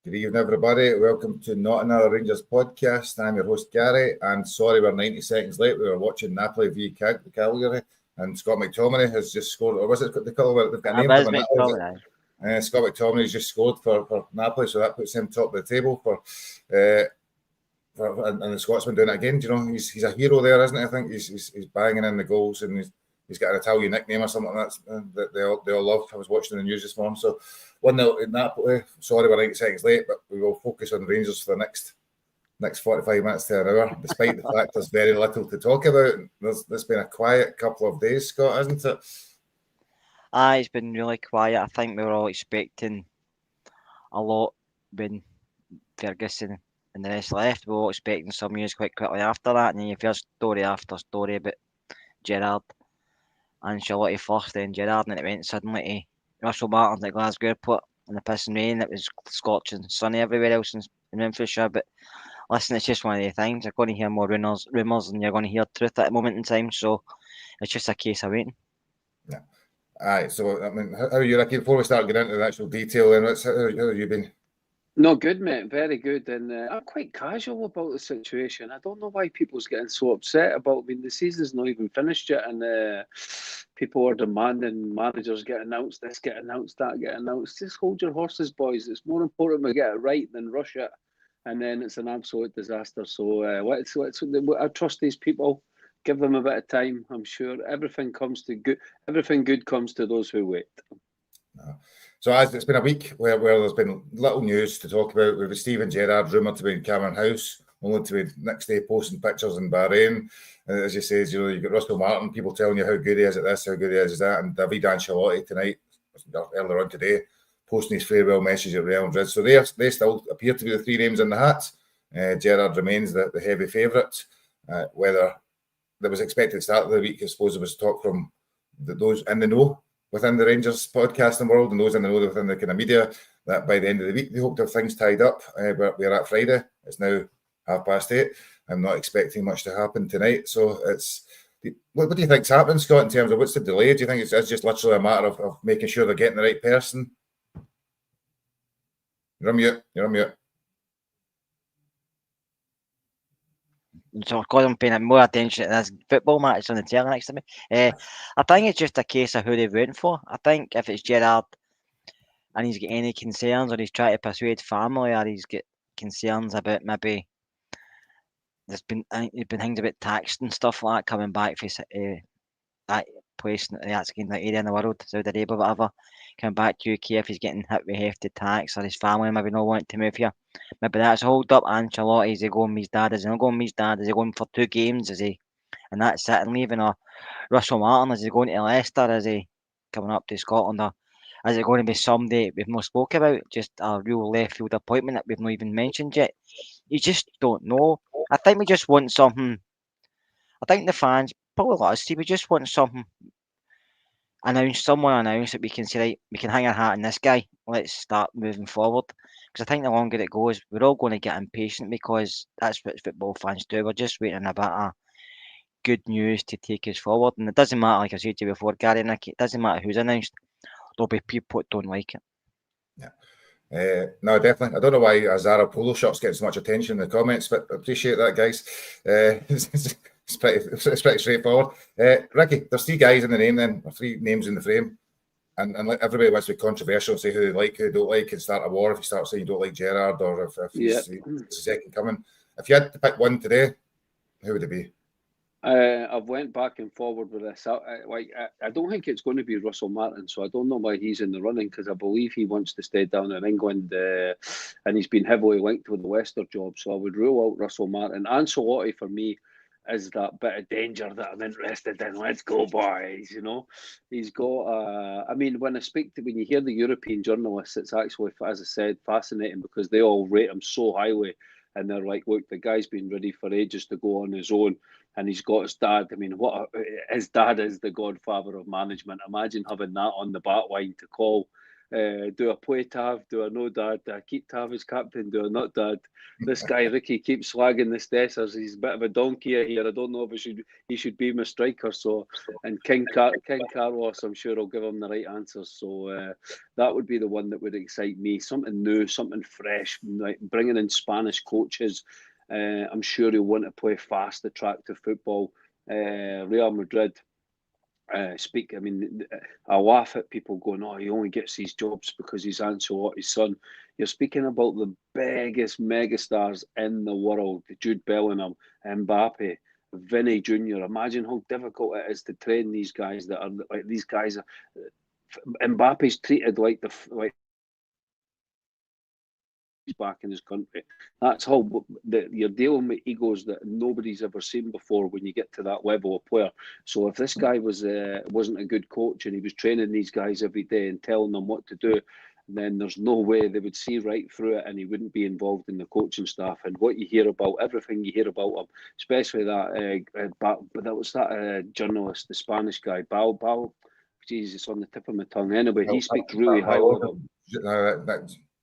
Good evening, everybody. Welcome to Not Another Rangers podcast. I'm your host, Gary, and sorry we're 90 seconds late. We were watching Napoli v Calgary, and Scott McTominay has just scored. Or was it the colour? They've got a name for Napoli. Scott McTominay has just scored for Napoli, so that puts him top of the table and the Scotsman doing it again. Do you know, he's a hero there, isn't he? I think he's banging in the goals, and he's got an Italian nickname or something like that they all love. I was watching the news this morning. So 1-0 in Napoli. Sorry we're 90 seconds late, but we will focus on Rangers for the next 45 minutes to an hour, despite the fact there's very little to talk about. There's been a quiet couple of days, Scott, hasn't it? It's been really quiet. I think we were all expecting a lot when Ferguson and the rest left. We were all expecting some news quite quickly after that, and then you hear story after story about Gerrard, Ancelotti first, then Gerrard, and then it went suddenly to Russell Martin at Glasgow Airport in the piss and rain. It was scorching sunny everywhere else in Renfrewshire. But listen, it's just one of the things. You're going to hear more rumours, and you're going to hear truth at a moment in time. So it's just a case of waiting. Yeah. Aye. So I mean, how are you, Ricky? Before we start getting into the actual detail, then how have you been? No, good, mate. Very good. And I'm quite casual about the situation. I don't know why people's getting so upset about. I mean, the season's not even finished yet, and people are demanding managers get announced, this get announced, that get announced. Just hold your horses, boys. It's more important we get it right than rush it, and then it's an absolute disaster. So I trust these people. Give them a bit of time. I'm sure everything comes to good. Everything good comes to those who wait. So as it's been a week where there's been little news to talk about, with Steven Gerrard rumoured to be in Cameron House, only to be next day posting pictures in Bahrain. And as you say, you've got Russell Martin, people telling you how good he is at this, how good he is at that, and David Ancelotti tonight, earlier on today, posting his farewell message at Real Madrid. So they still appear to be the three names in the hat. Gerrard remains the heavy favourite. Whether that was expected to start of the week, I suppose there was talk from those in the know within the Rangers podcasting world and those in the know within the kind of media that by the end of the week they hope to have things tied up. But we're at Friday. It's now 8:30. I'm not expecting much to happen tonight. So what do you think's happening, Scott, in terms of what's the delay? Do you think it's just literally a matter of making sure they're getting the right person? You're on mute. So because I'm paying more attention to this football match on the telly next to me, I think it's just a case of who they went for. I think if it's Gerrard and he's got any concerns, or he's trying to persuade family, or he's got concerns about maybe there's been things about tax and stuff like that coming back for that place, that's again that area in the world, Saudi Arabia, whatever, coming back to UK if he's getting hit with hefty tax, or his family maybe not wanting to move here. Maybe that's a hold up. Ancelotti, is he going with his dad? Is he not going with his dad? Is he going for 2 games? Is he, and that's it and leaving? Or Russell Martin, is he going to Leicester? Is he coming up to Scotland? Or is it going to be somebody we've not spoke about? Just a real left field appointment that we've not even mentioned yet? You just don't know. I think we just want something. I think the fans, probably like us, we just want something someone announced that we can say, right, we can hang our hat on this guy. Let's start moving forward. Because I think the longer it goes, we're all going to get impatient, because that's what football fans do. We're just waiting a bit of good news to take us forward. And it doesn't matter, like I said to you before, Gary and Nicky, it doesn't matter who's announced. There'll be people that don't like it. Yeah. No, definitely. I don't know why a Zara polo shirt's getting so much attention in the comments, but I appreciate that, guys. It's pretty straightforward. Ricky, there's 3 guys in the name then, or 3 names in the frame. And everybody wants to be controversial, say who they like, who they don't like, and start a war if you start saying you don't like Gerrard, or if he's the second coming. If you had to pick one today, who would it be? I've went back and forward with this. I don't think it's going to be Russell Martin, so I don't know why he's in the running, because I believe he wants to stay down in England, and he's been heavily linked with the Leicester job. So I would rule out Russell Martin. Ancelotti for me is that bit of danger that I'm interested in. Let's go, boys! You know, he's got. I mean, when you hear the European journalists, it's actually, as I said, fascinating, because they all rate him so highly. And they're like, look, the guy's been ready for ages to go on his own, and he's got his dad. I mean, his dad is the godfather of management. Imagine having that on the back line to call. Do I play Tav? Do I no dad? Do I keep Tav as captain? Do I not dad? This guy Ricky keeps slagging the Stessers. He's a bit of a donkey here. I don't know if he should be my striker. So, and King Carlos, I'm sure I'll give him the right answers. So that would be the one that would excite me. Something new, something fresh, like bringing in Spanish coaches. I'm sure he'll want to play fast, attractive football. Real Madrid. I mean, I laugh at people going, "Oh, he only gets these jobs because he's Ancelotti's son." You're speaking about the biggest megastars in the world: Jude Bellingham, Mbappe, Vinny Jr. Imagine how difficult it is to train these guys. These guys. Mbappe's treated like back in his country. That's how you're dealing with egos that nobody's ever seen before when you get to that level of player. So if this guy wasn't a good coach and he was training these guys every day and telling them what to do, then there's no way they would see right through it and he wouldn't be involved in the coaching staff. And what you hear about, everything you hear about him, especially that journalist, the Spanish guy, Bal. Jesus, on the tip of my tongue. Anyway, he speaks really highly of him.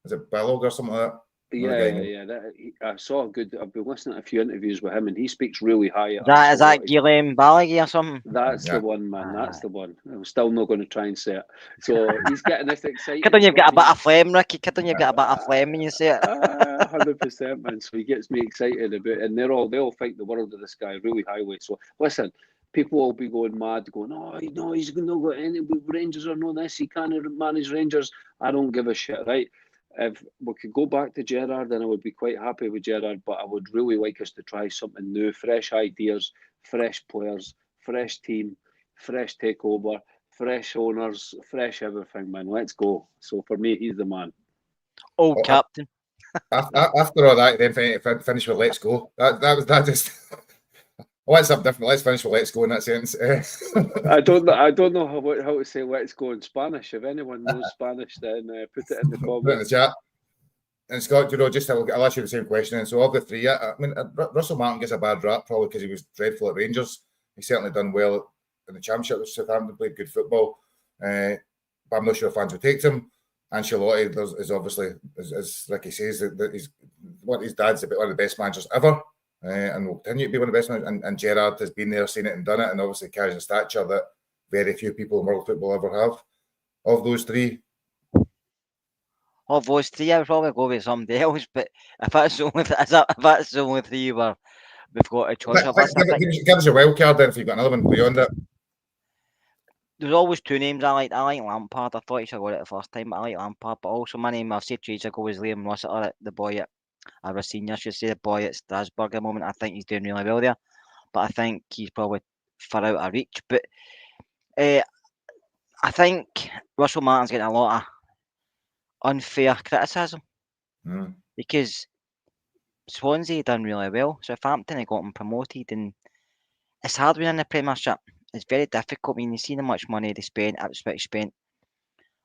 Is it Ballog or something like that? I saw a good. I've been listening to a few interviews with him, and he speaks really high. Is that Guillem Balaguer or something? That's the one, man. That's the one. I'm still not going to try and say it. So he's getting this excited. Kid on, you've got a bit of phlegm, Ricky. Kid on, you've got a bit of phlegm when you say it. 100%, man. So he gets me excited about it, and they all think the world of this guy really highly. So listen. People will be going mad, going, "Oh, no, he's not got any Rangers or no this. He can't manage Rangers." I don't give a shit, right? If we could go back to Gerrard, then I would be quite happy with Gerrard. But I would really like us to try something new, fresh ideas, fresh players, fresh team, fresh takeover, fresh owners, fresh everything, man. Let's go. So for me, he's the man. Old captain. After all that, then finish with "Let's go." That just. Let's something different. Let's finish with "Let's go" in that sense. I don't know how to say "let's go" in Spanish. If anyone knows Spanish, then put it in the comments. Put it in the chat. And Scott, just I'll ask you the same question. And so of the three, I mean, Russell Martin gets a bad rap probably because he was dreadful at Rangers. He's certainly done well in the Championship with Southampton, played good football. But I'm not sure fans will take him. Ancelotti is obviously, as Ricky says, that his dad's one of the best managers ever. And will continue to be one of the best managers. And Gerrard has been there, seen it and done it, and obviously carries a stature that very few people in world football ever have. Of those three, I would probably go with somebody else. But if that's the only three where we've got a choice of, give us a wild card then if you've got another one beyond it. There's always two names I like. I like Lampard. I thought he should have got it the first time, but I like Lampard. But also my name I've said 2 years ago was Liam Rossiter, the boy at Racine, I should say, the boy at Strasbourg at the moment. I think he's doing really well there, but I think he's probably far out of reach. But I think Russell Martin's getting a lot of unfair criticism because Swansea done really well. Southampton got him promoted, and it's hard winning the Premiership. It's very difficult. I mean, you see how much money they spent, Ipswich spent,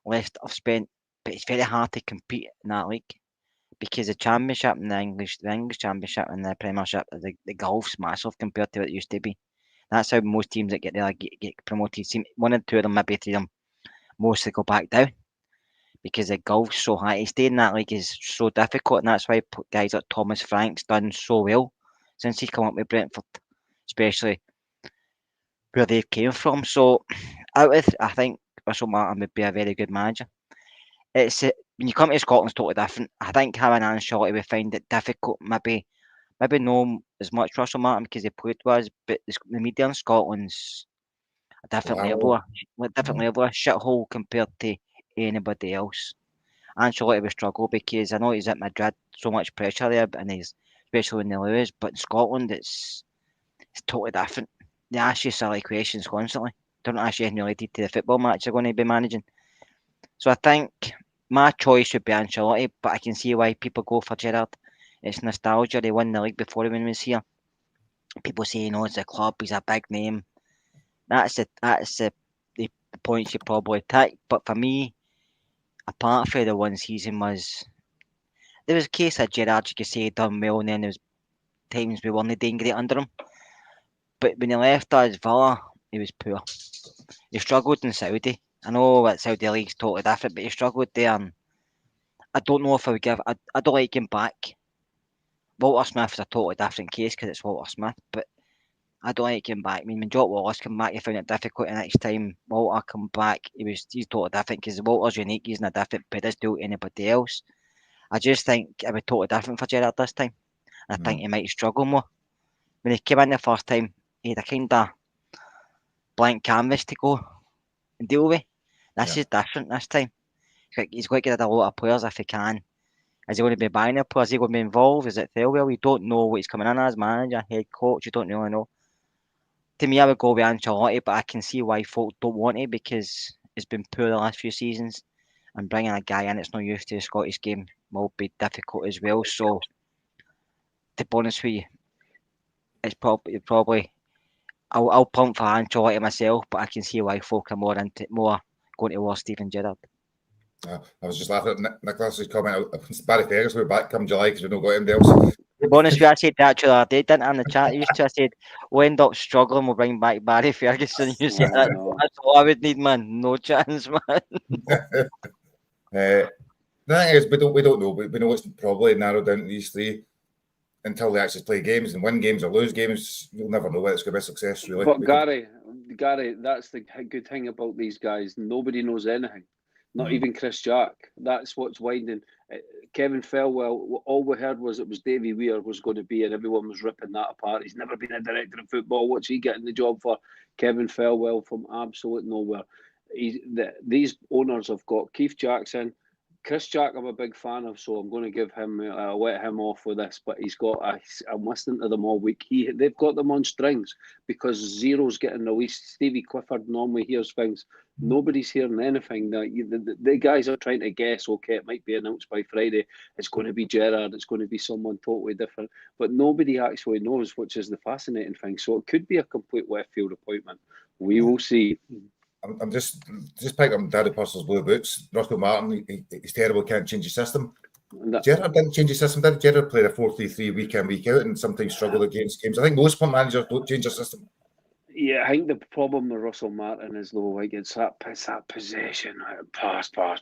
Leicester have spent, but it's very hard to compete in that league. Because the Championship and the English Championship and the Premiership, the golf's massive compared to what it used to be. That's how most teams that get there get promoted. One or two of them, maybe 3 of them, mostly go back down because the golf's so high. To stay in that league is so difficult, and that's why guys like Thomas Frank's done so well since he's come up with Brentford, especially where they've came from. So, I think Russell Martin would be a very good manager. It's when you come to Scotland, it's totally different. I think having Ancelotti, we find it difficult. Maybe not as much Russell Martin because he played with us, but the media in Scotland's a different level, a shithole compared to anybody else. Ancelotti will struggle because I know he's at Madrid, so much pressure there, and especially when they lose. But in Scotland, it's totally different. They ask you silly questions constantly. Don't ask you anything related to the football match they're going to be managing. So I think my choice would be Ancelotti, but I can see why people go for Gerrard. It's nostalgia. They won the league before when he was here. People say, it's a club, he's a big name. That's the points you probably take. But for me, apart from the one season there was a case of Gerrard, you could say, done well, and then there was times we weren't doing great under him. But when he left us Villa, he was poor. He struggled in Saudi. I know that Saudi League's totally different, but he struggled there. And I don't know if I would give. I don't like him back. Walter Smith is a totally different case because it's Walter Smith, but I don't like him back. I mean, when Jock Wallace come back, he found it difficult. The next time Walter come back, he's totally different because Walter's unique. He's in a different pedestal to anybody else. I just think it would totally different for Gerrard this time. I think he might struggle more. When he came in the first time, he had a kind of blank canvas to go and deal with. This is different this time. He's going to get a lot of players if he can. Is he going to be buying the players? Is he going to be involved? Is it Thelwell? We don't know what he's coming in as manager, head coach. You don't really know. To me, I would go with Ancelotti, but I can see why folk don't want it because it's been poor the last few seasons. And bringing a guy in that's not used to the Scottish game will be difficult as well. So, to be honest with you, it's probably I'll pump for Ancelotti myself, but I can see why folk are more going towards Steven Gerrard. I was just laughing at Nicholas's comment. Barry Ferguson will be back come July because we've not got anybody else. To be honest with you, I said that the other day, didn't I, in the chat? I said, we'll end up struggling, we'll bring back Barry Ferguson. You said, that's all I would need, man. No chance, man. The thing is, we don't know. We know it's probably narrowed down to these three until they actually play games and win games or lose games. You'll never know whether it's going to be a success, really. But Gary, that's the good thing about these guys. Nobody knows anything. Not even Chris Jack. That's what's winding. Kevin Thelwell, all we heard was it was Davy Weir was going to be, and everyone was ripping that apart. He's never been a director of football. What's he getting the job for? Kevin Thelwell from absolute nowhere. These owners have got Keith Jackson. Chris Jack, I'm a big fan of, so I'm going to give him, let him off with this. But he's got, I'm listening to them all week. They've got them on strings because Zero's getting released. Stevie Clifford normally hears things. Nobody's hearing anything. The guys are trying to guess, okay, it might be announced by Friday. It's going to be Gerrard. It's going to be someone totally different. But nobody actually knows, which is the fascinating thing. So it could be a complete left field appointment. We will see. I'm just picking up Daddy Purcell's blue boots. Russell Martin, he's terrible, can't change his system. Gerrard didn't change his system, did Gerrard played a 4-3-3 week in, week out and sometimes struggled against games? I think most managers don't change their system. Yeah, I think the problem with Russell Martin is though, like it's that possession, pass. Like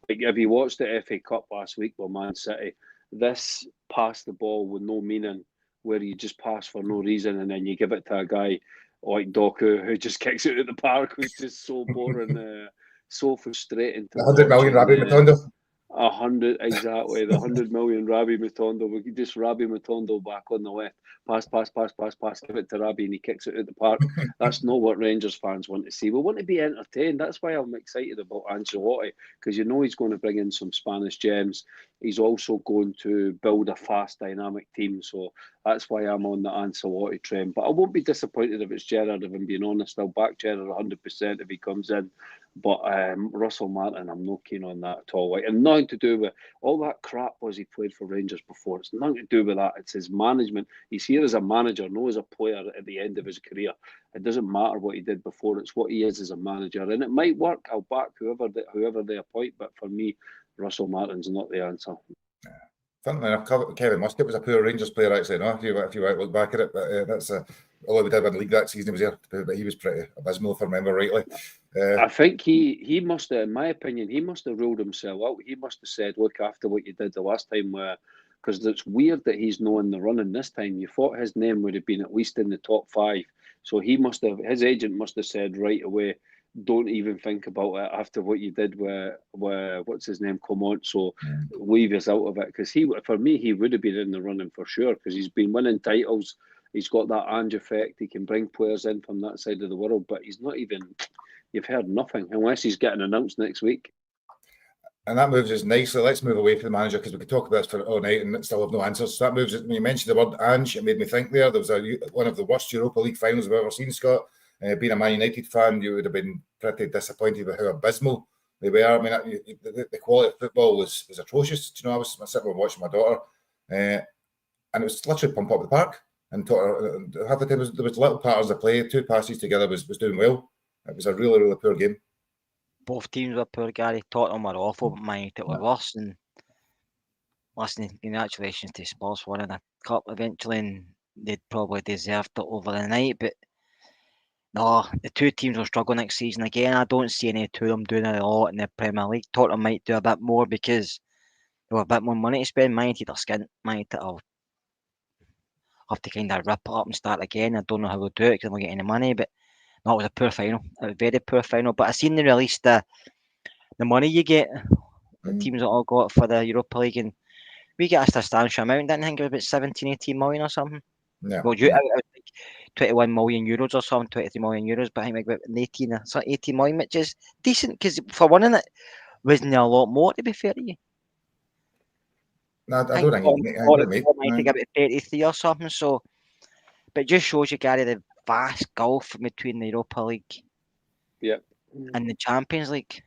if you watched the FA Cup last week with Man City, this pass the ball with no meaning, where you just pass for no reason and then you give it to a guy like Doku who just kicks it at the park, who's just so boring, so frustrating. 100 million Rabbi Matondo. 100 exactly, the 100 million Rabbi Matondo. We could just Rabbi Matondo back on the left, pass, give it to Rabbi and he kicks it at the park. That's not what Rangers fans want to see. We want to be entertained. That's why I'm excited about Ancelotti, because you know he's going to bring in some Spanish gems. He's also going to build a fast, dynamic team. So that's why I'm on the Ancelotti train. But I won't be disappointed if it's Gerrard, if I'm being honest. I'll back Gerrard 100% if he comes in. But Russell Martin, I'm not keen on that at all. Like, and nothing to do with all that crap was he played for Rangers before. It's nothing to do with that. It's his management. He's here as a manager, not as a player at the end of his career. It doesn't matter what he did before. It's what he is as a manager. And it might work. I'll back whoever they appoint. But for me, Russell Martin's not the answer. Funnily enough, Kevin Muscat was a poor Rangers player, actually. No, if you look back at it, but that's although we did win the league that season, he was there, but he was pretty abysmal, if I remember rightly. I think he must have, in my opinion, he must have ruled himself out. He must have said, "Look, after what you did the last time, because it's weird that he's not in the running this time. You thought his name would have been at least in the top 5, so his agent must have said right away, don't even think about it after what you did with what's his name, Clement. So leave us out of it, because for me, he would have been in the running for sure, because he's been winning titles. He's got that Ange effect. He can bring players in from that side of the world, but he's not even. You've heard nothing unless he's getting announced next week. And that moves us nicely. Let's move away from the manager, because we could talk about this for all night and still have no answers. So that moves us. When you mentioned the word Ange, it made me think there was one of the worst Europa League finals I've ever seen, Scott. Being a Man United fan, you would have been pretty disappointed with how abysmal they were. I mean, the quality of football was atrocious. Do you know, I was sitting and watching my daughter, and it was literally pump up the park. And half the time there was little patterns of play. 2 passes together was doing well. It was a really, really poor game. Both teams were poor, Gary. Tottenham were awful, but Man United were worse. And listen, congratulations to Spurs for winning a cup eventually, and they'd probably deserved it over the night. But No, the two teams will struggle next season again. I don't see any two of them doing a lot in the Premier League. Tottenham might do a bit more because they have a bit more money to spend. Man United are skint. Man United will have to kind of rip it up and start again. I don't know how they'll do it because they won't get any money. But no, it was a poor final. It was a very poor final. But I seen they released the money you get. The teams that all got for the Europa League, and we get a substantial amount. Didn't I think it was about 17, 18 million or something. Yeah. Well, out of like 21 million euros or something, 23 million euros, but I think we got 18 million, which is decent because for winning it, wasn't there a lot more, to be fair to you? No, I don't think it might take about 33 or something, so, but it just shows you, Gary, the vast gulf between the Europa League and the Champions League.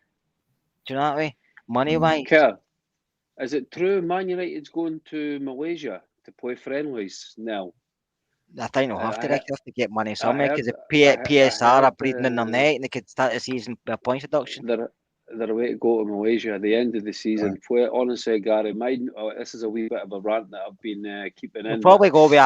Do you know that way? Money-wise. Kerr, is it true Man United's going to Malaysia to play friendlies now? I think they'll have to get money somewhere because the PSR are breathing in their neck and they could start the season with a point deduction. They're away to go to Malaysia at the end of the season. Honestly, Gary, this is a wee bit of a rant that I've been keeping in. Probably go with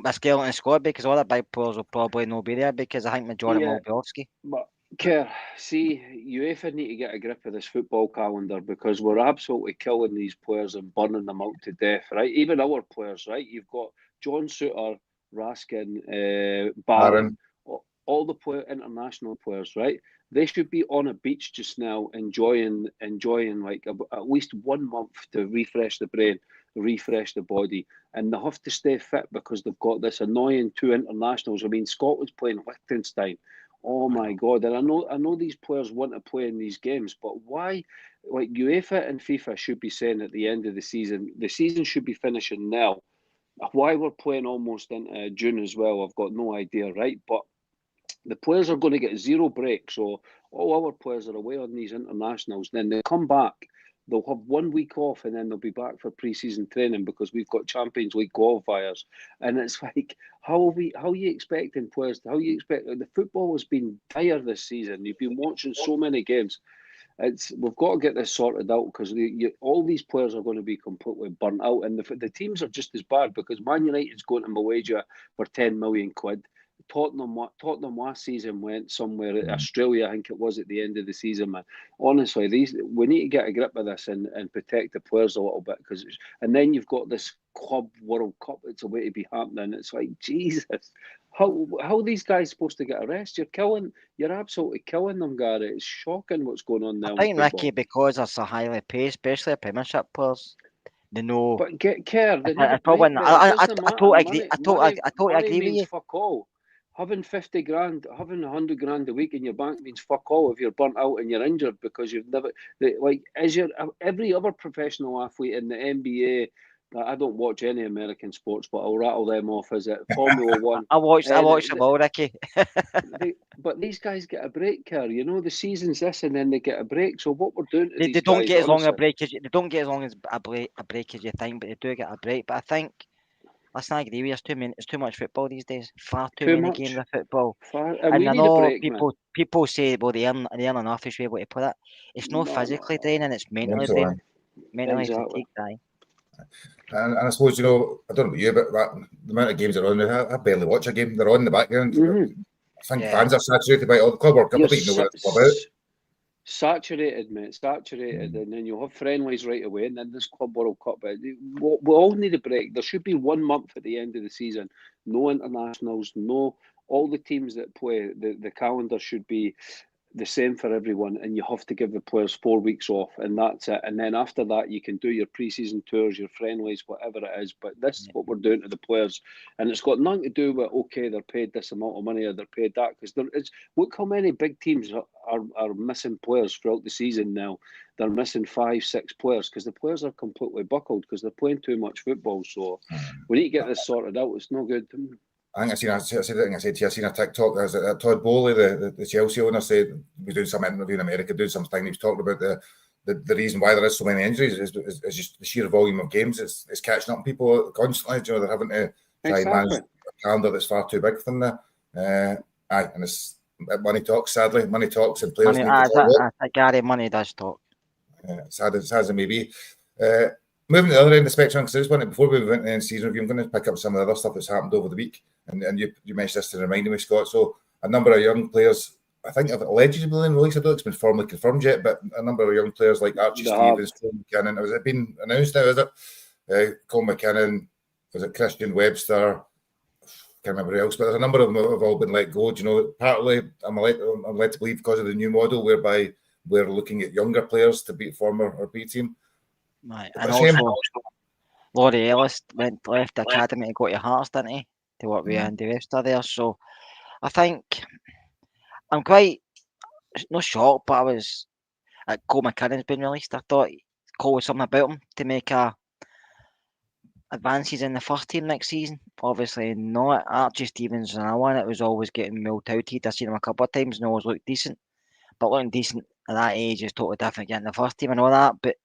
a skeleton squad because all the big players will probably not be there because I think majority will be Oski. But Kerr, see, UEFA need to get a grip of this football calendar because we're absolutely killing these players and burning them out to death, right? Even our players, right? You've got John Souttar, Raskin, Barron, all the international players, right? They should be on a beach just now, enjoying like at least 1 month to refresh the brain, refresh the body, and they have to stay fit because they've got this annoying 2 internationals. I mean, Scotland's playing Liechtenstein. Oh my God! And I know these players want to play in these games, but why? Like UEFA and FIFA should be saying at the end of the season should be finishing now. Why we're playing almost into June as well, I've got no idea, right? But the players are going to get 0 break. So all our players are away on these internationals. Then they come back, they'll have 1 week off, and then they'll be back for pre-season training because we've got Champions League qualifiers. And it's like, how are you expecting players? The football has been dire this season. You've been watching so many games. We've got to get this sorted out because all these players are going to be completely burnt out, and the teams are just as bad because Man United's going to Malaysia for 10 million quid. Tottenham last season went somewhere, Australia, I think it was, at the end of the season, man. Honestly, we need to get a grip of this and protect the players a little bit and then you've got this Club World Cup that's a way to be happening. It's like, Jesus, how are these guys supposed to get a rest? You're absolutely killing them, Gary. It's shocking what's going on now. I think, Ricky, because they're so highly paid, especially the Premiership players, they know. But get care. I totally agree with you. Fuck all. Having 50 grand, having 100 grand a week in your bank means fuck all if you're burnt out and you're injured because you've never every other professional athlete in the NBA. I don't watch any American sports, but I'll rattle them off. Is it Formula One? I watch them all, Ricky. But these guys get a break, Kerr. You know, the season's this, and then they get a break. So what we're doing, they don't get as long a break as they don't get as long as a break as you think, but they do get a break. But I think. Listen, I agree with you. It's too much football these days. Far too many games of football. And I know break, people say, well, they earn enough is the way to put it. It's not physically draining, it's mentally draining. Mentally draining. And I suppose, I don't know about you, but the amount of games that are on there, I barely watch a game. They're on in the background. I think fans are saturated by all the Club World Cup. I think you know what it's about. Saturated, mate, and then you'll have friendlies right away, and then this Club World Cup. We all need a break. There should be 1 month at the end of the season. No internationals, no. All the teams that play, the calendar should be the same for everyone, and you have to give the players 4 weeks off, and that's it. And then after that, you can do your pre-season tours, your friendlies, whatever it is. But this is what we're doing to the players, and it's got nothing to do with they're paid this amount of money or they're paid that, because look how many big teams are missing players throughout the season now. They're missing 5-6 players because the players are completely buckled because they're playing too much football. So we need to get this sorted out. It's no good. I seen a TikTok. That Todd Bowley, the Chelsea owner, said he was doing some interview in America, doing some thing. He was talking about the reason why there is so many injuries is just the sheer volume of games. It's catching up on people constantly. They're having to try and manage a calendar that's far too big for them now. And it's money talks. Sadly, money talks, and players. Gary, money does talk. Sad as it may be. Moving to the other end of the spectrum, because I just wanted, before we went into the season review, I'm going to pick up some of the other stuff that's happened over the week. And you mentioned this to remind me, Scott. So a number of young players, I think have allegedly been released. I don't think it's been formally confirmed yet, but a number of young players like Archie Stevens, Cole McKinnon, has it been announced now, is it? Cole McKinnon, was it Christian Webster? Can't remember who else, but there's a number of them that have all been let go. Do you know, partly I'm led to believe because of the new model whereby we're looking at younger players to beat former or B team. Right. And also, Laurie Ellis left the academy to go to Hearts, didn't he? To work with Andy Webster there. So I think I'm quite not shocked, but I was Cole McKinnon's been released. I thought Cole was something about him to make advances in the first team next season. Obviously not. Archie Stevens and another one that was always getting well touted. I've seen him a couple of times and always looked decent. But looking decent at that age is totally different getting the first team and all that. But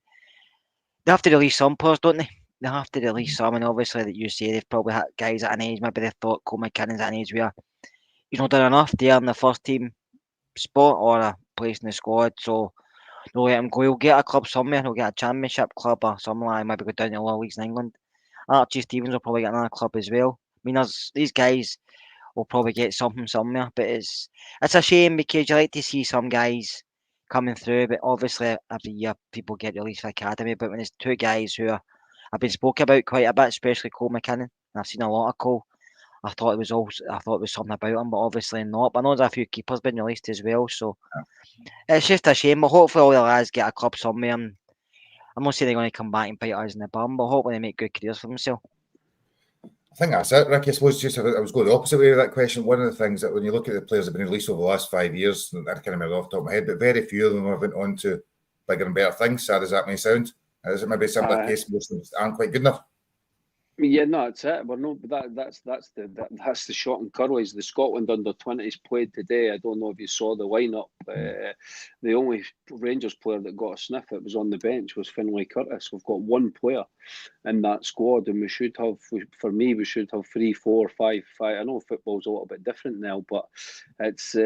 they have to release some players, don't they? They have to release some, and obviously that you say they've probably had guys at an age, maybe they thought Cole McKinnon's at an age where he's not done enough to earn the first team spot or a place in the squad, so they'll let him go. He'll get a club somewhere, he'll get a championship club or something like that, maybe go down to the lower leagues in England. Archie Stevens will probably get another club as well. I mean, these guys will probably get something somewhere, but it's a shame because you like to see some guys coming through, but obviously every year people get released from the academy, but when it's two guys who have been spoken about quite a bit, especially Cole McKinnon, and I've seen a lot of Cole, I thought it was something about him, but obviously not. But I know there's a few keepers been released as well, so it's just a shame. But hopefully all the lads get a club somewhere. And I'm not saying they're going to come back and bite us in the bum, but hopefully they make good careers for themselves. I think that's it, Ricky. I suppose just I was going the opposite way with that question. One of the things that when you look at the players that have been released over the last 5 years, I can't remember off the top of my head, but very few of them have went on to bigger and better things. Sad as that may sound, is it maybe a similar case? Most of them aren't quite good enough. Yeah, no, it's it. Well, no, but that's the shot and curlies. The Scotland under-20s played today. I don't know if you saw the lineup. The only Rangers player that got a sniff it was on the bench was Finlay Curtis. We've got one player in that squad, and we should have 3, 4, 5. I know football's a little bit different now, but it's.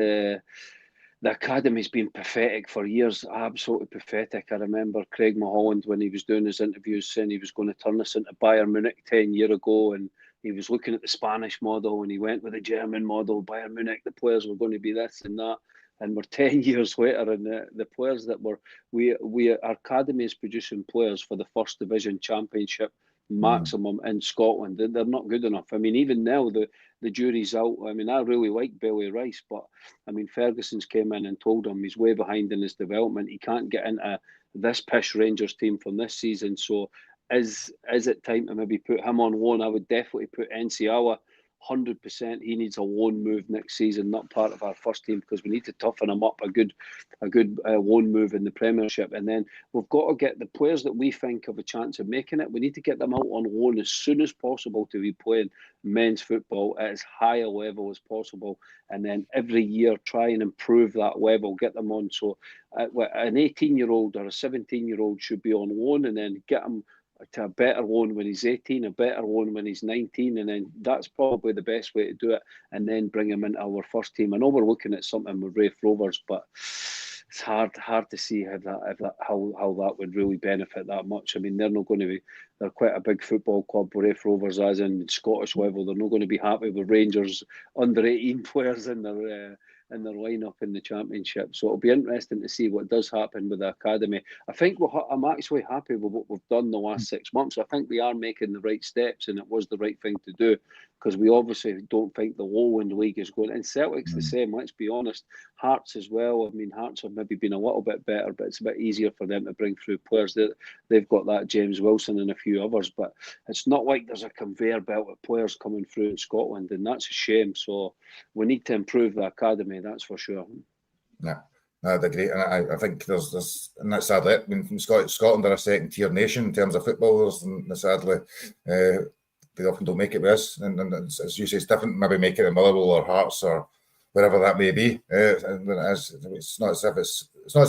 The academy's been pathetic for years, absolutely pathetic. I remember Craig Mulholland, when he was doing his interviews, saying he was going to turn this into Bayern Munich 10 years ago, and he was looking at the Spanish model, and he went with the German model, Bayern Munich, the players were going to be this and that. And we're 10 years later, and the players that our academy is producing players for the First Division Championship maximum in Scotland. They're not good enough. I mean, even now the jury's out. I mean, I really like Billy Rice, but I mean, Ferguson's came in and told him he's way behind in his development. He can't get into this pish Rangers team from this season. So is it time to maybe put him on loan? I would definitely put Enciala 100%. He needs a loan move next season, not part of our first team, because we need to toughen him up a good loan move in the Premiership. And then we've got to get the players that we think have a chance of making it. We need to get them out on loan as soon as possible to be playing men's football at as high a level as possible. And then every year try and improve that level, get them on. So an 18-year-old or a 17-year-old should be on loan, and then get them to a better loan when he's 18, a better loan when he's 19, and then that's probably the best way to do it, and then bring him into our first team. I know we're looking at something with Raith Rovers, but it's hard to see how that would really benefit that much. I mean, they're quite a big football club, Raith Rovers, as in Scottish level. They're not going to be happy with Rangers under 18 players in their lineup in the Championship. So it'll be interesting to see what does happen with the academy. I think I'm actually happy with what we've done the last 6 months. I think we are making the right steps, and it was the right thing to do, because we obviously don't think the Lowland League is going. And Celtic's the same, let's be honest. Hearts as well. I mean, Hearts have maybe been a little bit better, but it's a bit easier for them to bring through players. They've got that James Wilson and a few others, but it's not like there's a conveyor belt of players coming through in Scotland, and that's a shame. So we need to improve the academy, that's for sure. Yeah, no, I'd agree. And I think there's and that's sadly it. I mean, Scotland are a second tier nation in terms of footballers, and sadly they often don't make it with us. And as you say, it's different, maybe making it Motherwell or Hearts or wherever that may be. It's not as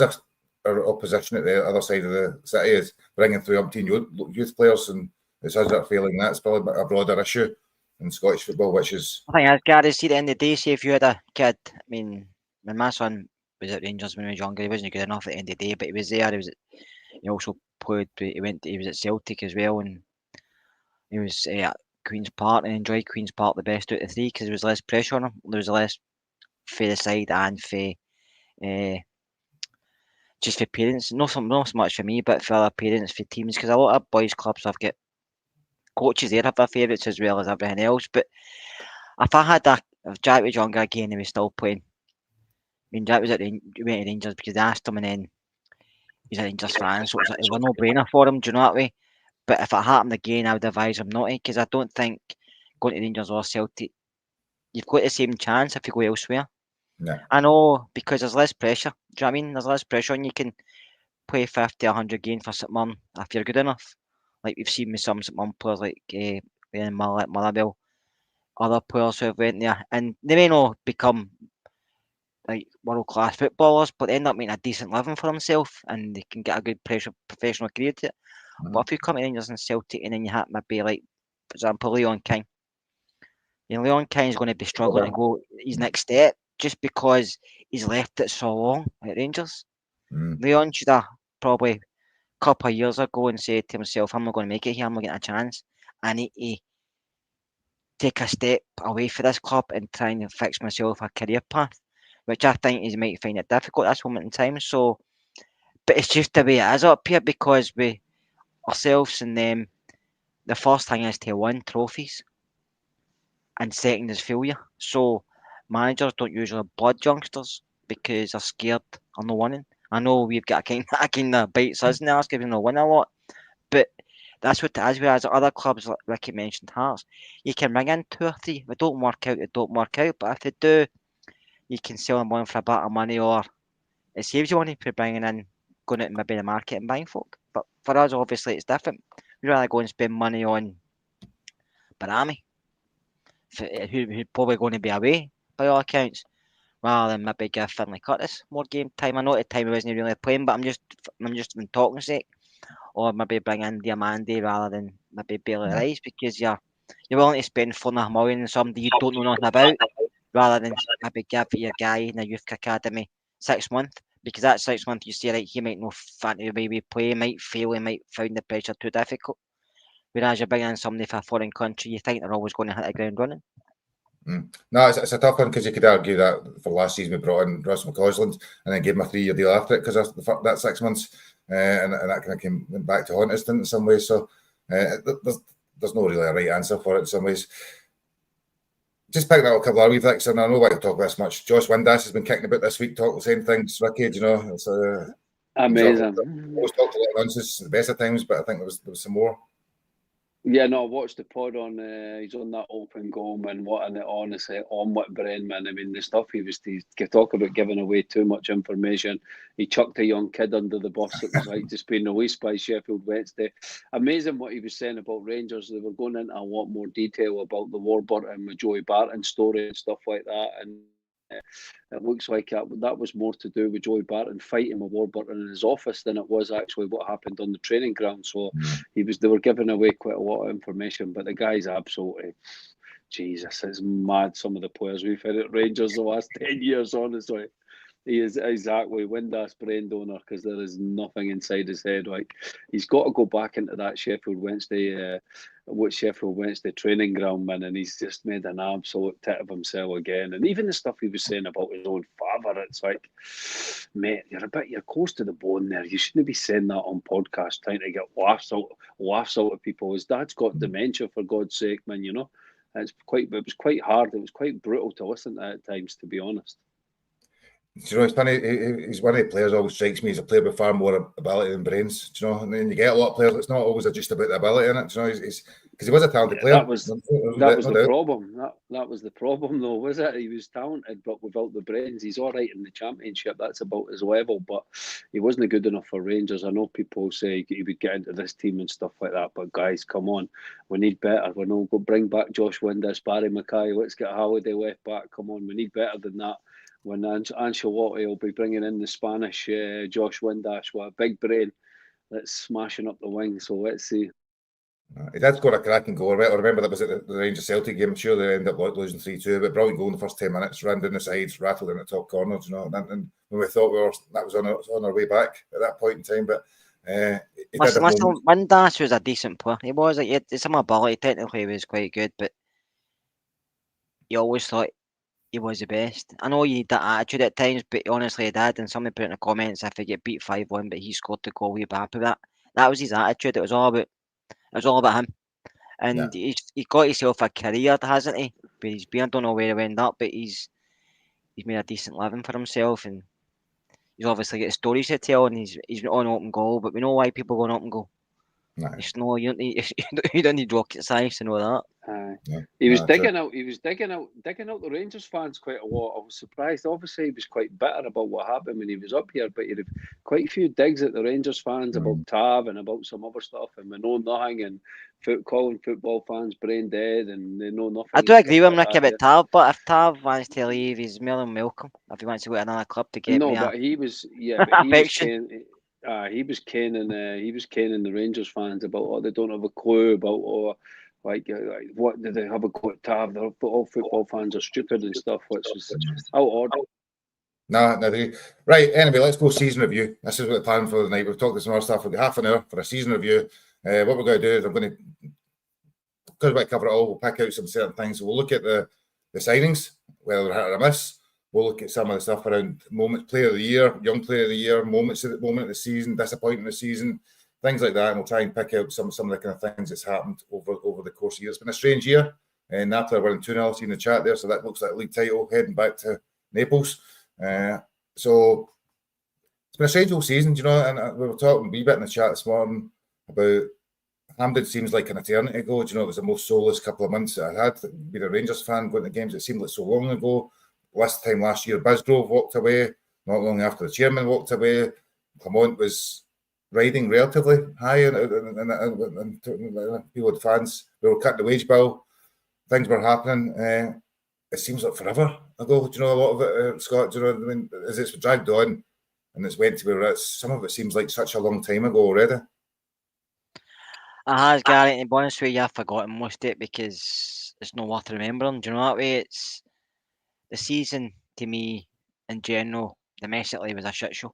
if our opposition at the other side of the city is bringing through umpteen youth players, and it's us that are failing. That's probably a broader issue in Scottish football, which is... I think, as Gary said, at the end of the day, say if you had a kid, I mean, when my son was at Rangers when he was younger, he wasn't good enough at the end of the day, but he was there. He also played. He was at Celtic as well, and he was at Queen's Park and enjoyed Queen's Park the best out of the three because there was less pressure on him. There was less for the side and for just for parents. Not so much for me, but for other parents, for teams, because a lot of boys' clubs have got coaches there have their favourites as well as everything else. But if Jack was younger again and he was still playing, I mean, Jack was went to Rangers because they asked him, and then he's a Rangers fan, so it was a no-brainer for him. Do you know that way? But if it happened again, I would advise him not to, because I don't think going to Rangers or Celtic, you've got the same chance if you go elsewhere. Yeah. I know, because there's less pressure. Do you know what I mean? There's less pressure, and you can play 50, 100 games for St Mirren if you're good enough. Like we've seen with some St Mirren players like Motherwell, other players who have went there, and they may not become like world class footballers, but they end up making a decent living for themselves, and they can get a good professional career to it. But if you come to Rangers and Celtic, and then you have maybe like, for example, Leon King. Leon King's going to be struggling to go his next step just because he's left it so long at Rangers. Leon should have probably a couple of years ago and said to himself, I'm not going to make it here, I'm not getting a chance. I need to take a step away from this club and try and fix myself a career path, which I think he might find it difficult at this moment in time. So, but it's just the way it is up here, because we ourselves and them, the first thing is to win trophies, and second is failure. So managers don't usually blood youngsters because they're scared of no winning. I know we've got a kind of bites us in the arse because we don't win a lot, but that's what it is. Whereas other clubs, like Ricky mentioned, Hearts, you can bring in 2 or 3. If they don't work out, they don't work out. But if they do, you can sell them one for a bit of money, or it saves you money for bringing in, going out maybe the market and buying folk. But for us, obviously, it's different. We'd rather go and spend money on Barami, who's probably going to be away by all accounts, rather than maybe give Finlay Curtis more game time. I know at the time he wasn't really playing, but I'm just in talking sake, or maybe bring in Diamandi rather than maybe Bailey Rice, because you're willing to spend £4.5 million on somebody you don't know nothing about, rather than maybe give your guy in the youth academy 6 months, because that 6 months you see, like, he might not fancy the way we play, he might fail, he might find the pressure too difficult. Whereas you're bringing in somebody from a foreign country, you think they're always going to hit the ground running. No, it's a tough one, because you could argue that for last season we brought in Ross McCausland and then gave him a 3-year deal after it because of that 6 months, and that kind of went back to haunt us in some ways. So there's no really a right answer for it in some ways. Just picking out a couple of wee things, and I know why to talk this much. Josh Windass has been kicking about this week, talking the same things. Ricky, you know, it's amazing. Always talked a lot of nonsense at the best of times, but I think there was some more. Yeah, no, I watched the pod on. He's on that open goal, and honestly, on what brain, man. I mean, the stuff he talk about giving away too much information. He chucked a young kid under the bus. It was like just being released by Sheffield Wednesday. Amazing what he was saying about Rangers. They were going into a lot more detail about the Warburton and Joey Barton story and stuff like that, and it looks like that was more to do with Joey Barton fighting with Warburton in his office than it was actually what happened on the training ground. So they were giving away quite a lot of information, but the guy's absolutely, Jesus, it's mad. Some of the players we've had at Rangers the last 10 years, honestly. He is exactly Windass brain donor, because there is nothing inside his head. Like, he's got to go back into that Sheffield Wednesday training ground, man, and he's just made an absolute tit of himself again. And even the stuff he was saying about his own father, it's like, mate, you're close to the bone there. You shouldn't be saying that on podcast, trying to get laughs out of people. His dad's got dementia, for God's sake, man. You know, it was quite hard. It was quite brutal to listen to at times, to be honest. Do you know, it's funny, he's one of the players who always strikes me as a player with far more ability than brains, do you know? And then you get a lot of players, it's not always just about the ability in it, do you know? Because he was a talented player. That was the problem. That was the problem, though, was it? He was talented, but without the brains. He's all right in the Championship. That's about his level, but he wasn't good enough for Rangers. I know people say he would get into this team and stuff like that, but guys, come on. We need better. We know, go bring back Josh Windass, Barry Mackay. Let's get Halliday left back. Come on, we need better than that. When Ancelotti will be bringing in the Spanish Josh Windass with a big brain that's smashing up the wing. So let's see. He did score a cracking goal. I remember that was at the Rangers Celtic game. I'm sure they ended up losing 3-2, but brilliant goal in the first 10 minutes. Ran down the sides, rattled in the top corner. You know, and when we thought that was on our way back at that point in time, but Windass was a decent player. He was some ability. Technically, he was quite good, but you always thought he was the best. I know you need that attitude at times, but honestly, he did. And somebody put in the comments, if he get beat 5-1, but he scored the goal, he'd be happy with that. That was his attitude. It was all about him. And he's got himself a career, hasn't he? But he's been, I don't know where he went up, but he's made a decent living for himself, and he's obviously got stories to tell, and he's on open goal. But we know why people go on open goal. It's no, you don't need you don't need rocket science to know that. He was digging out the Rangers fans quite a lot. I was surprised. Obviously, he was quite bitter about what happened when he was up here, but he had quite a few digs at the Rangers fans about Tav and about some other stuff, and we know nothing, and calling football fans brain dead, and they know nothing. I do agree with him, Ricky, about Tav, but if Tav wants to leave, he's more than welcome. If he wants to go to another club to get but he was caning the Rangers fans about they don't have a clue about like what do they have a clue at Tav? All football fans are stupid and stuff, which was out of order. No, right. Anyway, let's go season review. This is what the plan for the night. We've talked about some other stuff. We've got half an hour for a season review. What we're going to do is I'm going to, because we're going to cover it all, we'll pick out some certain things. So we'll look at the signings, whether they're hit or a miss. We'll look at some of the stuff around moments, player of the year, young player of the year, moments at the moment of the season, disappointing the season, things like that. And we'll try and pick out some of the kind of things that's happened over the course of the year. It's been a strange year. And Napoli are winning 2-0, in the chat there. So that looks like a league title heading back to Naples. So it's been a strange whole season, you know. And we were talking a wee bit in the chat this morning about Hampden seems like an eternity ago. Do you know, it was the most soulless couple of months that I had. Being a Rangers fan going to games, it seemed like so long ago. Last year, Bisgrove walked away. Not long after the chairman walked away, Clement was riding relatively high, and people had fans. We were cutting the wage bill. Things were happening. It seems like forever ago. Do you know, a lot of it, Scott? Do you know what I mean? As it's dragged on, and it's went to where it's. Some of it seems like such a long time ago already. It has, Gary. To be honest with you, I've forgotten most of it because it's not worth remembering. Do you know that way? It's the season to me, in general, domestically was a shit show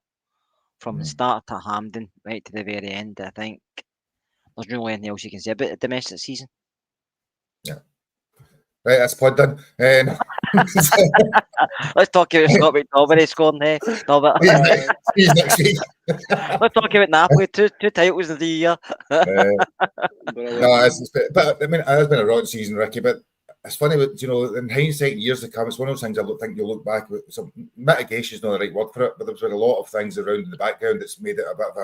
from the start to Hampden right to the very end. I think there's really anything else you can say about the domestic season. Yeah. Right, that's pod done. Let's talk about Scott McTominay scoring there. He's next week. Let's talk about Napoli. Two titles in the year. But I mean, it has been a rotten season, Ricky. But it's funny, you know, in hindsight, years to come, it's one of those things I think you'll look back with. Some mitigation is not the right word for it, but there's been a lot of things around in the background that's made it a bit of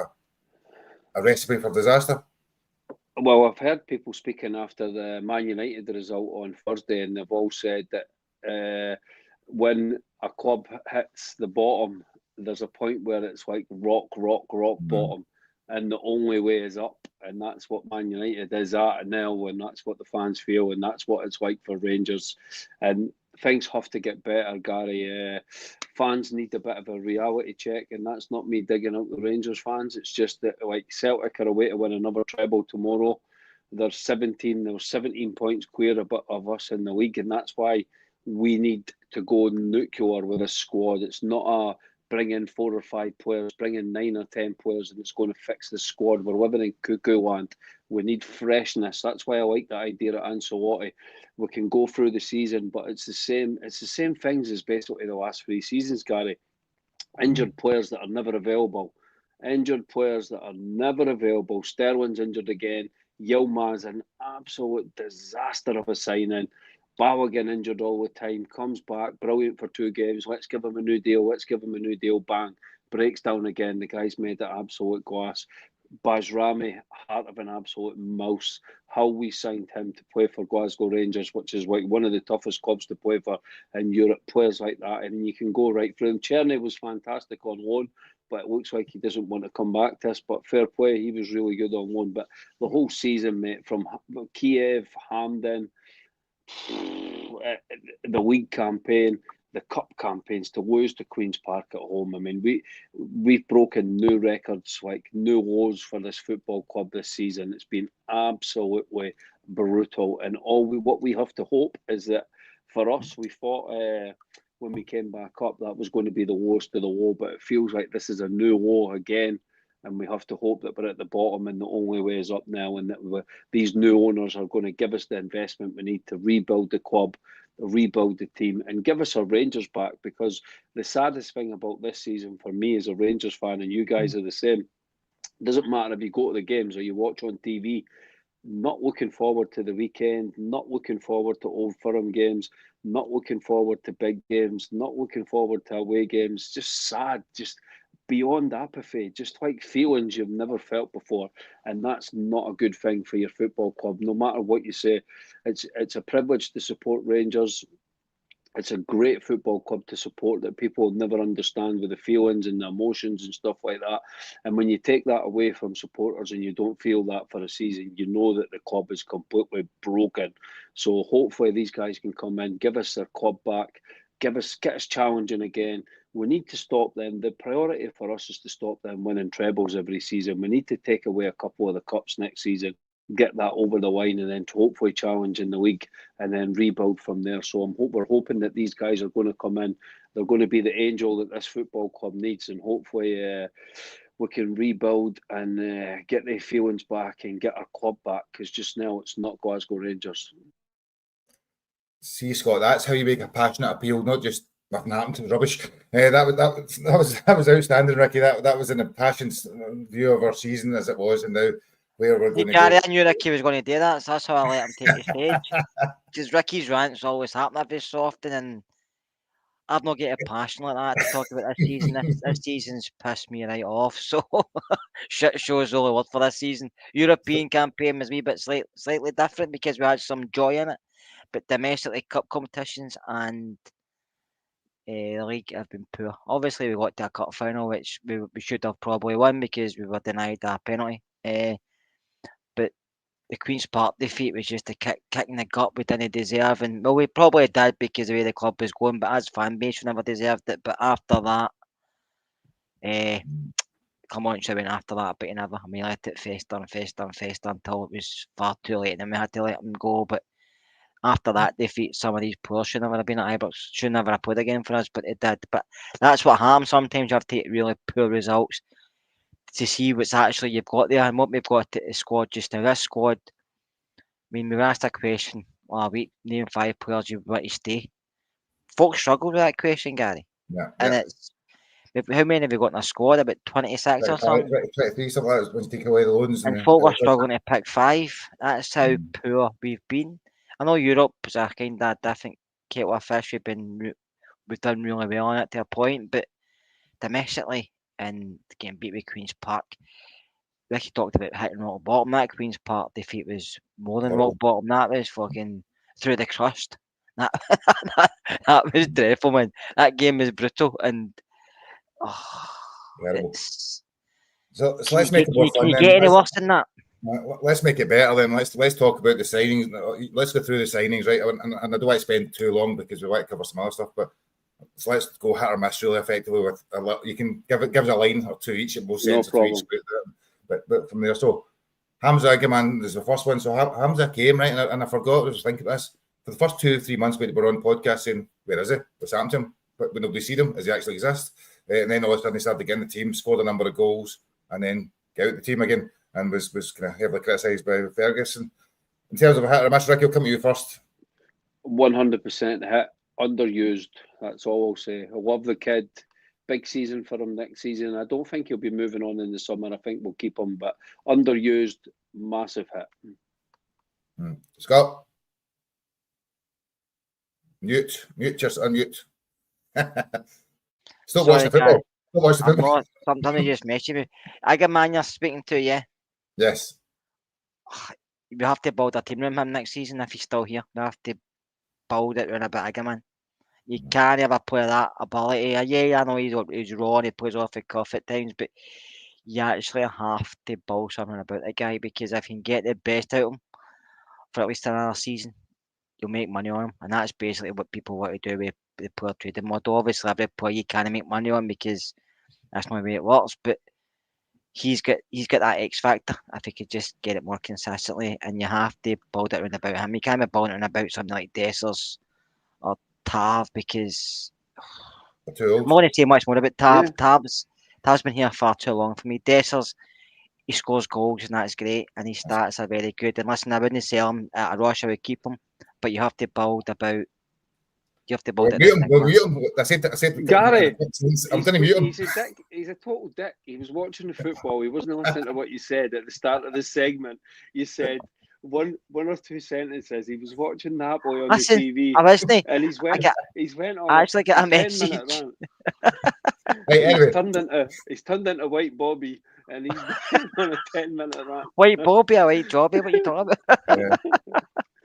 a recipe for disaster. Well, I've heard people speaking after the Man United result on Thursday, and they've all said that when a club hits the bottom, there's a point where it's like rock bottom, and the only way is up, and that's what Man United is at now, and that's what the fans feel, and that's what it's like for Rangers, and things have to get better, Gary. Fans need a bit of a reality check, and that's not me digging out the Rangers fans. It's just that, like, Celtic are away to win another treble tomorrow. They're 17 points clear of us in the league, and that's why we need to go nuclear with a squad. It's not a bring in 4 or 5 players, bring in 9 or 10 players, and it's going to fix the squad. We're living in cuckoo land. We need freshness. That's why I like the idea of Ancelotti. We can go through the season, but it's the same things as basically the last 3 seasons, Gary. Injured players that are never available. Sterling's injured again. Yilmaz's an absolute disaster of a signing. Balogun injured all the time, comes back, brilliant for 2 games. Let's give him a new deal. Bang, breaks down again. The guy's made it absolute glass. Bajrami, heart of an absolute mouse. How we signed him to play for Glasgow Rangers, which is like one of the toughest clubs to play for in Europe. Players like that, and you can go right through them. Cherny was fantastic on loan, but it looks like he doesn't want to come back to us. But fair play, he was really good on loan. But the whole season, mate, from Kiev, Hampden, the league campaign, the cup campaigns, to lose to Queen's Park at home. I mean, we've broken new records, like new lows for this football club this season. It's been absolutely brutal, and what we have to hope is that for us, we thought when we came back up that was going to be the lowest of the low, but it feels like this is a new low again. And we have to hope that we're at the bottom, and the only way is up now, and that these new owners are going to give us the investment we need to rebuild the club, rebuild the team, and give us our Rangers back. Because the saddest thing about this season for me as a Rangers fan, and you guys are the same, doesn't matter if you go to the games or you watch on TV, not looking forward to the weekend, not looking forward to Old Firm games, not looking forward to big games, not looking forward to away games. Just sad, just beyond apathy, just like feelings you've never felt before. And that's not a good thing for your football club, no matter what you say. It's a privilege to support Rangers. It's a great football club to support that people never understand, with the feelings and the emotions and stuff like that. And when you take that away from supporters and you don't feel that for a season, you know that the club is completely broken. So hopefully these guys can come in, give us their club back, get us challenging again. We need to stop them. The priority for us is to stop them winning trebles every season. We need to take away a couple of the cups next season, get that over the line, and then to hopefully challenge in the league and then rebuild from there. So we're hoping that these guys are going to come in. They're going to be the angel that this football club needs, and hopefully we can rebuild and get the feelings back and get our club back, because just now it's not Glasgow Rangers. See, Scott, that's how you make a passionate appeal, not just nothing happened to rubbish. That was outstanding, Ricky. That was an impassioned view of our season as it was, and now where we're going to go. I knew Ricky was going to do that, so that's how I let him take the stage. Because Ricky's rants always happen every so often, and I've not get a passion like that to talk about this season. This season's pissed me right off. So shit show is the only word for this season. European campaign was a wee bit slightly different because we had some joy in it, but domestically cup competitions and the league have been poor. Obviously, we got to a cup final, which we should have probably won because we were denied a penalty. But the Queen's Park defeat was just a kick in the gut we didn't deserve. And well, we probably did because the way the club was going, but as fan base, we never deserved it. But after that, come on, Shewin, after that, but you never. I mean, let it fester until it was far too late, and then we had to let him go. But after that defeat, some of these players should never have been at Ibrox, should never have played again for us, but it did. But that's what happens. Sometimes you have to take really poor results to see what's actually you've got there, and what we've got at the squad just now. This squad, I mean, we were asked a question a week, name 5 players you want to stay. Folks struggle with that question, Gary. Yeah. And it's, how many have we got in a squad? About 26 or something? 23, something like that, when you take away the loans. And folk are struggling to pick 5. That's how poor we've been. I know Europe is a kind of different kettle of fish. We've done really well on it to a point, but domestically and getting beat with Queen's Park, Ricky talked about hitting rock bottom. That Queen's Park defeat was more than rock bottom. That was fucking through the crust. That was dreadful, man. That game was brutal, and so let's make it more fun. Can you get any worse than that? Let's make it better then. Let's talk about the signings. Let's go through the signings, right? And I don't want to spend too long because we want to cover some other stuff, but so let's go hit or miss really effectively with a lot. You can give us a line or two each at most sense. But from there, so Hamza Agaman is the first one. So Hamza came, right, and I forgot. I was thinking this for the first 2-3 months we were on podcast saying, where is he? What's happened to him? But we nobody seen him. Does he actually exist? And then all of a sudden he started getting the team, scored a number of goals, and then get out the team again, and was kind of heavily criticised by Ferguson. In terms of a hit or miss, Ricky, I'll come to you first. 100% hit, underused. That's all I'll say. I love the kid. Big season for him next season. I don't think he'll be moving on in the summer. I think we'll keep him, but underused, massive hit. Scott? Mute, just unmute. Stop watching football. Stop watching football. Sometimes you just message me. Agaman, you're speaking to, yeah? Yes. We have to build a team around him next season if he's still here. We have to build it around a bit of Agaman. You can't have a player that ability. Yeah, I know he's raw and he plays off the cuff at times, but you actually have to build something about the guy, because if you can get the best out of him for at least another season, you'll make money on him. And that's basically what people want to do with the player trading model. Obviously, every player you can't make money on because that's not the way it works, but he's got that X factor if he could just get it more consistently, and you have to build it around about him. You can't be building it around about something like Dessers or Tav, because I'm not going to say much more about Tav. Yeah. Tav's been here far too long for me. Dessers, he scores goals and that's great, and his stats are very good. And listen, I wouldn't sell him at a rush, I would keep him, but you have to build about you have to build it. Mute him. We'll mute him. I said. Gary, I'm going to mute him. He's a dick. He's a total dick. He was watching the football. He wasn't listening to what you said at the start of the segment. You said one or two sentences. He was watching Napoli on the TV. I wasn't. And he's went on. I actually got a 10-minute message. rant. Right, anyway. He's turned into White Bobby, and he's been on a 10-minute rant. White Bobby, a White Jobby, what are you talking about? Yeah.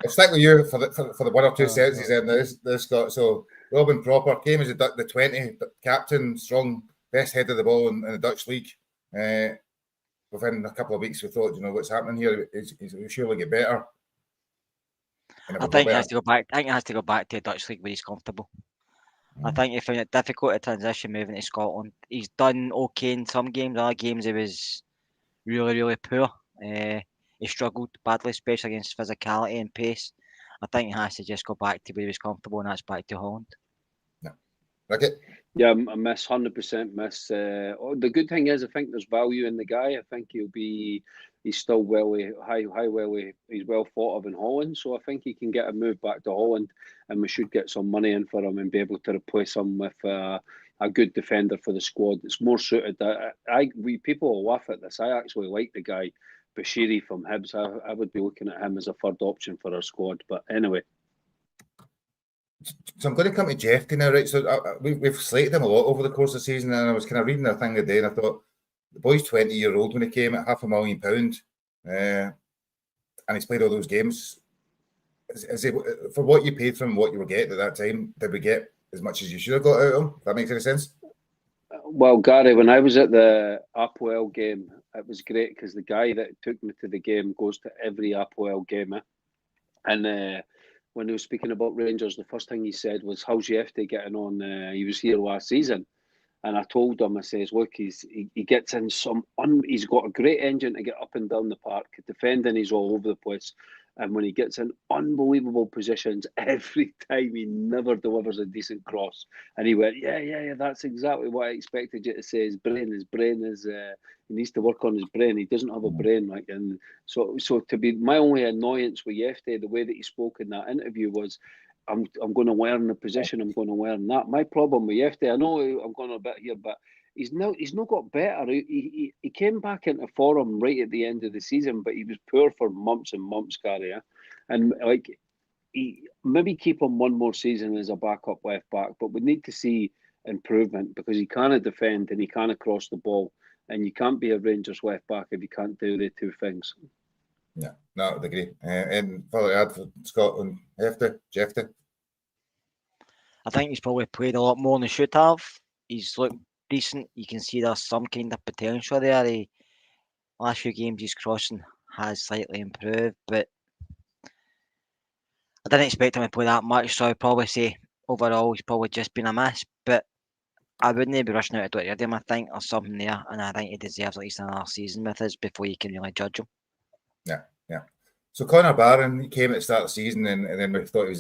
I'll stick with you for the 1 or 2 sentences in this Scott. So Robin Propper came as the 20 captain, strong, best head of the ball in the Dutch league. Within a couple of weeks, we thought, what's happening here? He'll surely get better. I think he has to go back. I think he has to go back to the Dutch league where he's comfortable. I think he found it difficult to transition moving to Scotland. He's done okay in some games. Other games he was really, really poor. He struggled badly, especially against physicality and pace. I think he has to just go back to where he was comfortable, and that's back to Holland. Okay. Yeah, I miss 100% miss. The good thing is, I think there's value in the guy. I think he's still he's well thought of in Holland. So I think he can get a move back to Holland, and we should get some money in for him and be able to replace him with a good defender for the squad. It's more suited. People will laugh at this. I actually like the guy Bashiri from Hibs. I would be looking at him as a third option for our squad. But anyway. So I'm going to come to Jeffy now, right? So we've slated him a lot over the course of the season, and I was kind of reading a thing today, and I thought the boy's 20-year-old when he came at £500,000, and he's played all those games. Is he, for what you paid for him, what you were getting at that time, did we get as much as you should have got out of him? If that makes any sense. Well, Gary, when I was at the Apoel game, it was great because the guy that took me to the game goes to every Apoel game, and. When he was speaking about Rangers, the first thing he said was, "How's Jefty getting on? He was here last season," and I told him, I says, "Look, he gets in he's got a great engine to get up and down the park. Defending, he's all over the place, and when he gets in unbelievable positions, every time he never delivers a decent cross." And he went, "Yeah, that's exactly what I expected you to say. His brain is." He needs to work on his brain. He doesn't have a brain, and so to be my only annoyance with Jefty, the way that he spoke in that interview was, I'm going to learn the position. I'm going to learn that. My problem with Jefty, I know I'm going a bit here, but he's not got better. He came back into form right at the end of the season, but he was poor for months and months, Gary. And maybe keep him one more season as a backup left back, but we need to see improvement because he can't defend and he can't cross the ball. And you can't be a Rangers left back if you can't do the two things. Yeah, no, I would agree. And further add for Scotland, Jefty. I think he's probably played a lot more than he should have. He's looked decent. You can see there's some kind of potential there. The last few games he's crossing has slightly improved, but I didn't expect him to play that much. So I'd probably say overall he's probably just been a miss. But I wouldn't be rushing out to do it with him. I think there's something there, and I think he deserves at least another season with us before you can really judge him. Yeah. So Connor Barron, he came at the start of the season, and then we thought he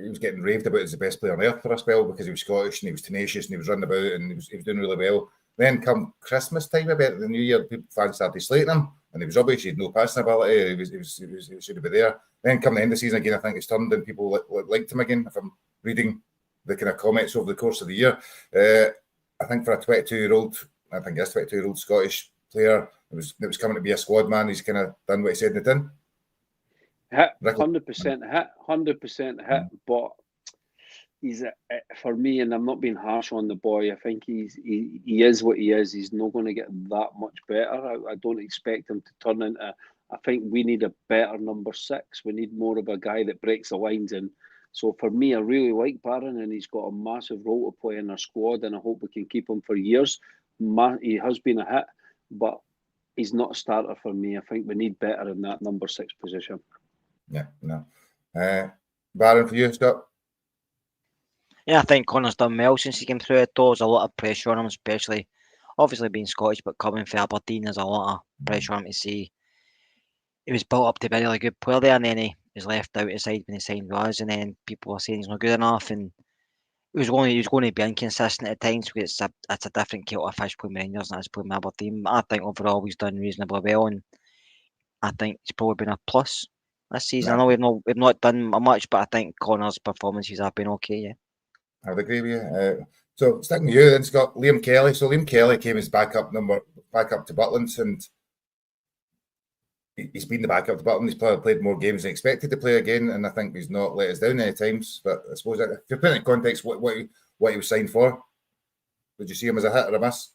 was getting raved about as the best player on earth for a spell because he was Scottish and he was tenacious and he was running about and he was doing really well. Then come Christmas time, about the New Year, fans started slating him, and he was rubbish. He had no passing ability. He should have been there. Then come the end of the season again, I think it's turned and people liked him again. If I'm reading the kind of comments over the course of the year, I think for a 22-year-old Scottish player, it was coming to be a squad man. He's kind of done what he said in the tin. 100% hit, but he's for me, and I'm not being harsh on the boy. I think he is what he is. He's not going to get that much better. I don't expect him to turn into. I think we need a better number 6. We need more of a guy that breaks the lines. And so for me, I really like Barron, and he's got a massive role to play in our squad, and I hope we can keep him for years. He has been a hit, but he's not a starter for me. I think we need better in that number 6 position. Yeah, no. Barron, for you, Scott? Yeah, I think Connor's done well since he came through it. There's a lot of pressure on him, especially, obviously being Scottish, but coming from Aberdeen, there's a lot of pressure on him to see. He was built up to be a really good player there, and then he was left out of side when he signed with us, and then people were saying he's not good enough, and he was going to be inconsistent at times because it's a different kettle of fish playing Rangers than it's playing Aberdeen. I think overall he's done reasonably well, and I think he's probably been a plus this season. I know we've not done much, but I think Connor's performances have been okay. Yeah. I would agree with you. So sticking with you, then Scott, Liam Kelly. So Liam Kelly came as back up to Butland, and he's been the backup to Butland. He's played more games than expected to play again, and I think he's not let us down any times. But I suppose if you're putting it in context, what he was signed for, would you see him as a hit or a miss?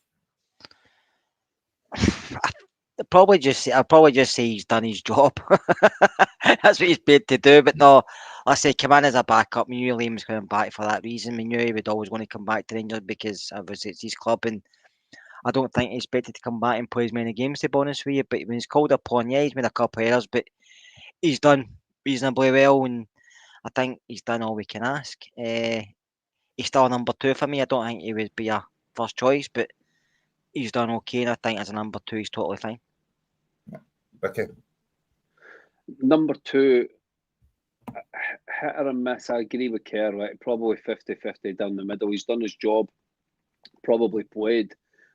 I'd probably just say he's done his job. That's what he's paid to do. But no, I say come in as a backup. We knew Liam was coming back for that reason. We knew he would always want to come back to Rangers because obviously it's his club, and I don't think he expected to come back and play as many games, to be honest with you. But when he's called upon, yeah, he's made a couple of errors, but he's done reasonably well, and I think he's done all we can ask. He's still a number 2 for me. I don't think he would be a first choice, but he's done okay, and I think as a number 2, he's totally fine. Okay. Number 2, hit or a miss. I agree with Kerr, right? Probably 50-50 down the middle. He's done his job, probably played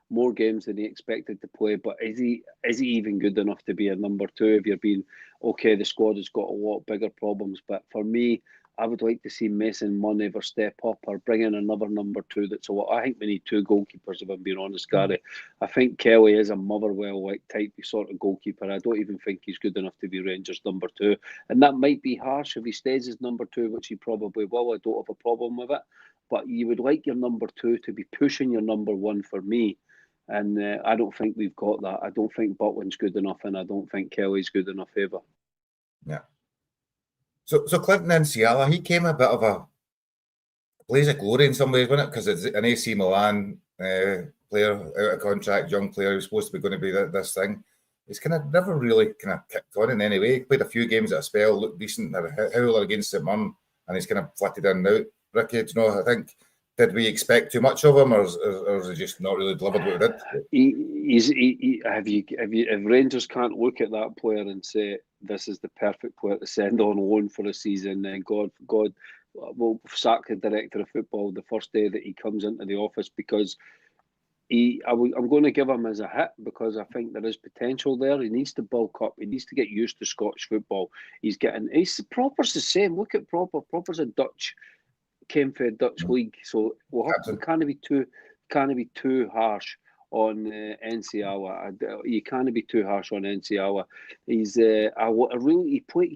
more games than he expected to play, but is he even good enough to be a number 2 if you're being okay? The squad has got a lot bigger problems, but for me, I would like to see Mason Munn either step up or bring in another number 2. That's a lot. I think we need 2 goalkeepers, if I'm being honest, Gary. I think Kelly is a Motherwell-like type sort of goalkeeper. I don't even think he's good enough to be Rangers number 2. And that might be harsh if he stays as number 2, which he probably will. I don't have a problem with it. But you would like your number 2 to be pushing your number 1 for me. And I don't think we've got that. I don't think Butland's good enough, and I don't think Kelly's good enough either. Yeah. So Clinton Nsiala, he came a bit of a blaze of glory in some ways, wasn't it? Because it's an AC Milan player, out of contract, young player who's supposed to be going to be this thing. He's kind of never really kind of kicked on in any way. He played a few games at a spell, looked decent, had a howler against St Mirren, and he's kind of flitted in and out. Ricky, do you know, I think, did we expect too much of him, or is he just not really delivered what he did? If Rangers can't look at that player and say this is the perfect player to send on loan for a season, then God will sack the director of football the first day that he comes into the office, because I'm going to give him as a hit because I think there is potential there. He needs to bulk up. He needs to get used to Scottish football. He's Proper's the same. Look at Proper. Proper's a Dutch. Came for a Dutch league, so we can't be too harsh on Nsiala. You can't be too harsh on Nsiala. He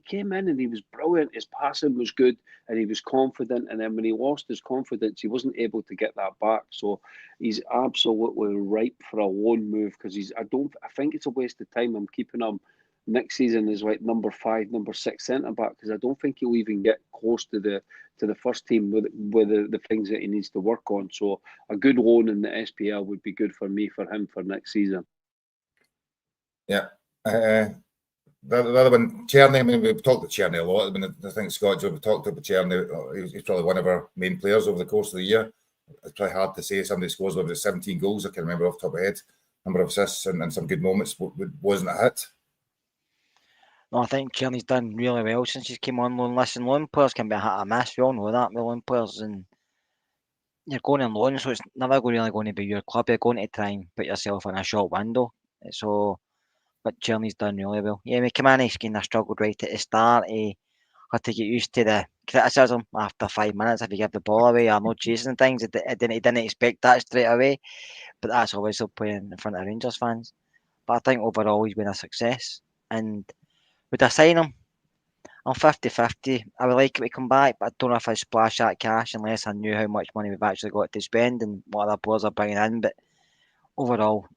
came in and he was brilliant. His passing was good and he was confident. And then when he lost his confidence, he wasn't able to get that back. So he's absolutely ripe for a loan move because I think it's a waste of time. I'm keeping him next season as like number 5, number 6 centre back because I don't think he'll even get close to the first team with the things that he needs to work on. So a good loan in the SPL would be good for him for next season. Yeah. The other one, Czerny. I mean, we've talked to Czerny a lot. I mean, I think Scott, we've talked about Czerny. He's probably one of our main players over the course of the year. It's probably hard to say somebody scores over 17 goals. I can remember off the top of my head. Number of assists and some good moments wasn't a hit. No, I think Czerny's done really well since he's came on loan. Listen, loan players can be a hit or miss. We all know that with loan players, and you're going on loan, so it's never really going to be your club. You're going to try and put yourself in a short window. So, but Czerny's done really well. Yeah, we came in, he's kind of struggled right at the start. He had to get used to the criticism after 5 minutes if you give the ball away or no chasing things. He didn't expect that straight away, but that's obviously playing in front of Rangers fans. But I think overall he's been a success, and would I sign him? I'm 50-50. I would like it to come back, but I don't know if I'd splash that cash unless I knew how much money we've actually got to spend and what other players are bringing in. But overall,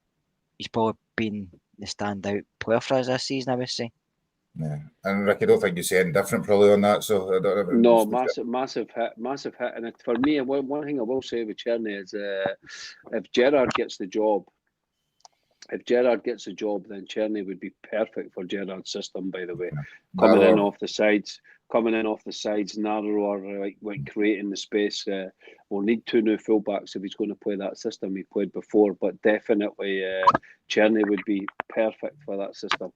he's probably been the standout player for us this season, I would say. Yeah, and Rick, I don't think you say anything different probably on that. So I don't know. No, massive hit. And for me, one thing I will say with Czerny is if Gerrard gets the job, then Czerny would be perfect for Gerrard's system, by the way. Coming in off the sides, narrower, like creating the space. We'll need 2 new fullbacks if he's going to play that system he played before, but definitely Czerny would be perfect for that system.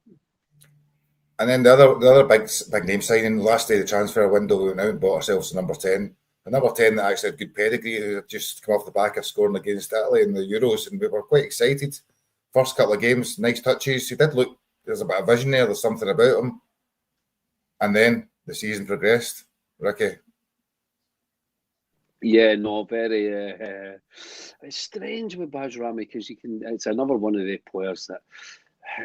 And then the other big name signing, last day of the transfer window, we went out and bought ourselves a number 10. A number 10 that actually had good pedigree, who had just come off the back of scoring against Italy in the Euros, and we were quite excited. First couple of games, nice touches. He did look, there's a bit of vision there, there's something about him. And then the season progressed. Ricky? Yeah, no, very. It's strange with Bajrami because it's another one of the players that.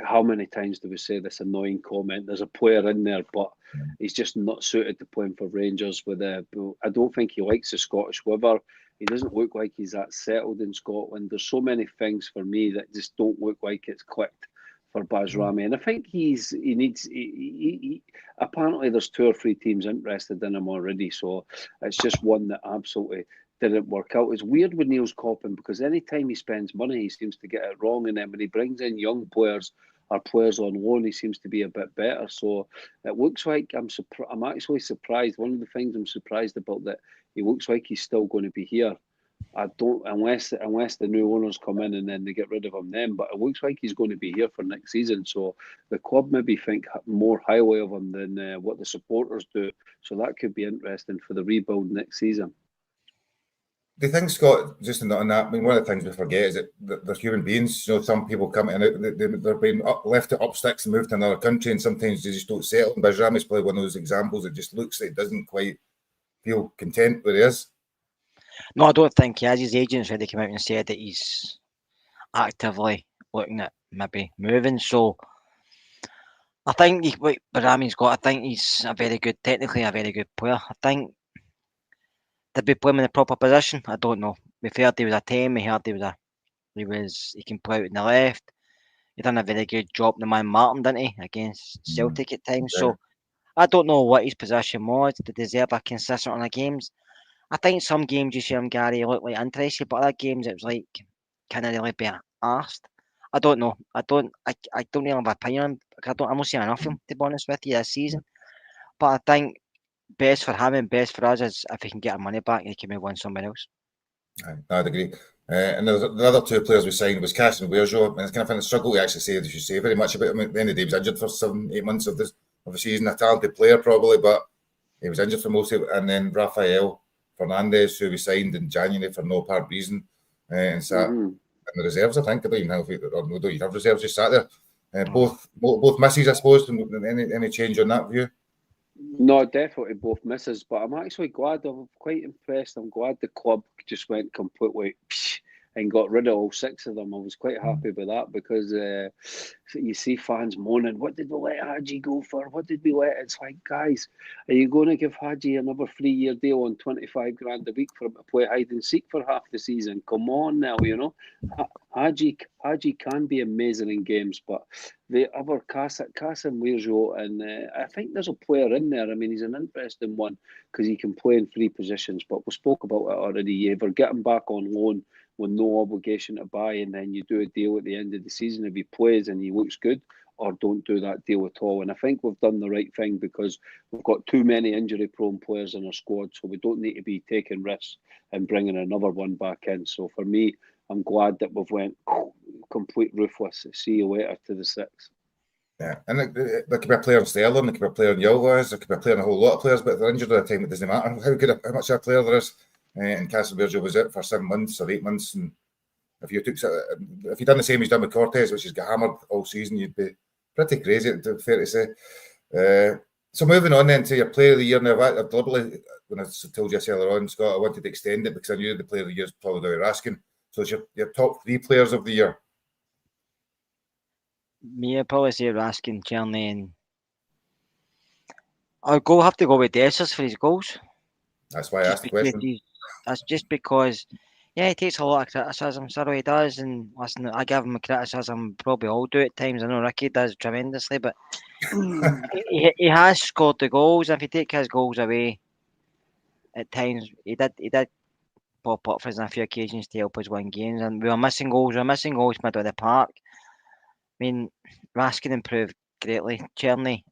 How many times do we say this annoying comment? There's a player in there, but he's just not suited to playing for Rangers. I don't think he likes the Scottish weather. He doesn't look like he's that settled in Scotland. There's so many things for me that just don't look like it's clicked for Bajrami, and I think he needs. Apparently, there's 2 or 3 teams interested in him already, so it's just one that absolutely didn't work out. It's weird with Niels Coppin because anytime he spends money, he seems to get it wrong, and then when he brings in young players or players on loan, he seems to be a bit better. So it looks like I'm actually surprised. One of the things I'm surprised about that he looks like he's still going to be here. I don't unless the new owners come in and then they get rid of him then. But it looks like he's going to be here for next season. So the club maybe think more highly of him than what the supporters do. So that could be interesting for the rebuild next season. Do you think, Scott, just on that, I mean, one of the things we forget is that they're human beings. You know, some people come in and out, they're being left at up sticks and moved to another country, and sometimes they just don't settle. And Bajrami's probably one of those examples that just looks like he doesn't quite feel content where he is. No, I don't think he has. His agent's already come out and said that he's actively looking at maybe moving. So I think what Bajrami's got, I think he's technically a very good player. I think to be playing in the proper position, I don't know. We've heard he was a 10, we heard he can play out in the left. He done a very good job, the man Martin, didn't he, against Celtic at times. So I don't know what his position was to deserve a consistent on the games. I think some games you see him, Gary, look like interested, but other games it was like, can I really be asked? I don't know. I don't really have an opinion. I'm not seeing enough of him, to be honest with you, this season. But I think best for him and best for us is if he can get our money back, he can move on somewhere else. I'd agree. And the other 2 players we signed was Cass and Wearshaw, and it's kind of a struggle to actually say, as you say, very much about him. At the end of the day, he was injured for 7-8 months of the season. A talented player, probably, but he was injured for most of it. And then Rafael Fernandez, who we signed in January for no apparent reason, and sat in the reserves, I think. I don't even know if don't you have reserves, just sat there. Both misses, I suppose. Any change on that view? No, definitely both misses, but I'm actually glad. I'm quite impressed. I'm glad the club just went completely and got rid of all 6 of them. I was quite happy with that because you see fans moaning, what did we let Hagi go for? What did we let? It's like, guys, are you going to give Hagi another 3-year deal on 25 grand a week for him to play hide and seek for half the season? Come on now, you know. Hagi can be amazing in games, but the other Casa and Wearshaw, and I think there's a player in there. I mean, he's an interesting one because he can play in 3 positions, but we spoke about it already. You either get him back on loan with no obligation to buy, and then you do a deal at the end of the season if he plays and he looks good, or don't do that deal at all. And I think we've done the right thing because we've got too many injury-prone players in our squad, so we don't need to be taking risks and bringing another one back in. So for me, I'm glad that we've went complete ruthless. See you later to the 6. Yeah, and there could be a player in Sterling, there could be a player in Yilmaz, there could be a player in a whole lot of players, but if they're injured at the time, it doesn't matter how much of a player there is. And Castle Wearshaw was out for 7 months or 8 months, and if you'd done the same as done with Cortez, which has got hammered all season, you'd be pretty crazy. Fair to say. So moving on then to your Player of the Year. Now, I deliberately, when I told you earlier on, Scott, I wanted to extend it because I knew the Player of the Year is probably what you're asking. So it's your top 3 players of the year. Me, I'd probably say Raskin, Tierney, and I'll have to go with Dessers for his goals. That's why I asked the question. That's just because, yeah, he takes a lot of criticism, so he does. And listen, I give him criticism, probably all do at times. I know Ricky does tremendously, but he has scored the goals. If you take his goals away, at times he did pop up for us on a few occasions to help us win games. And we were missing goals. Middle of the park. I mean, Raskin improved greatly. Tierney,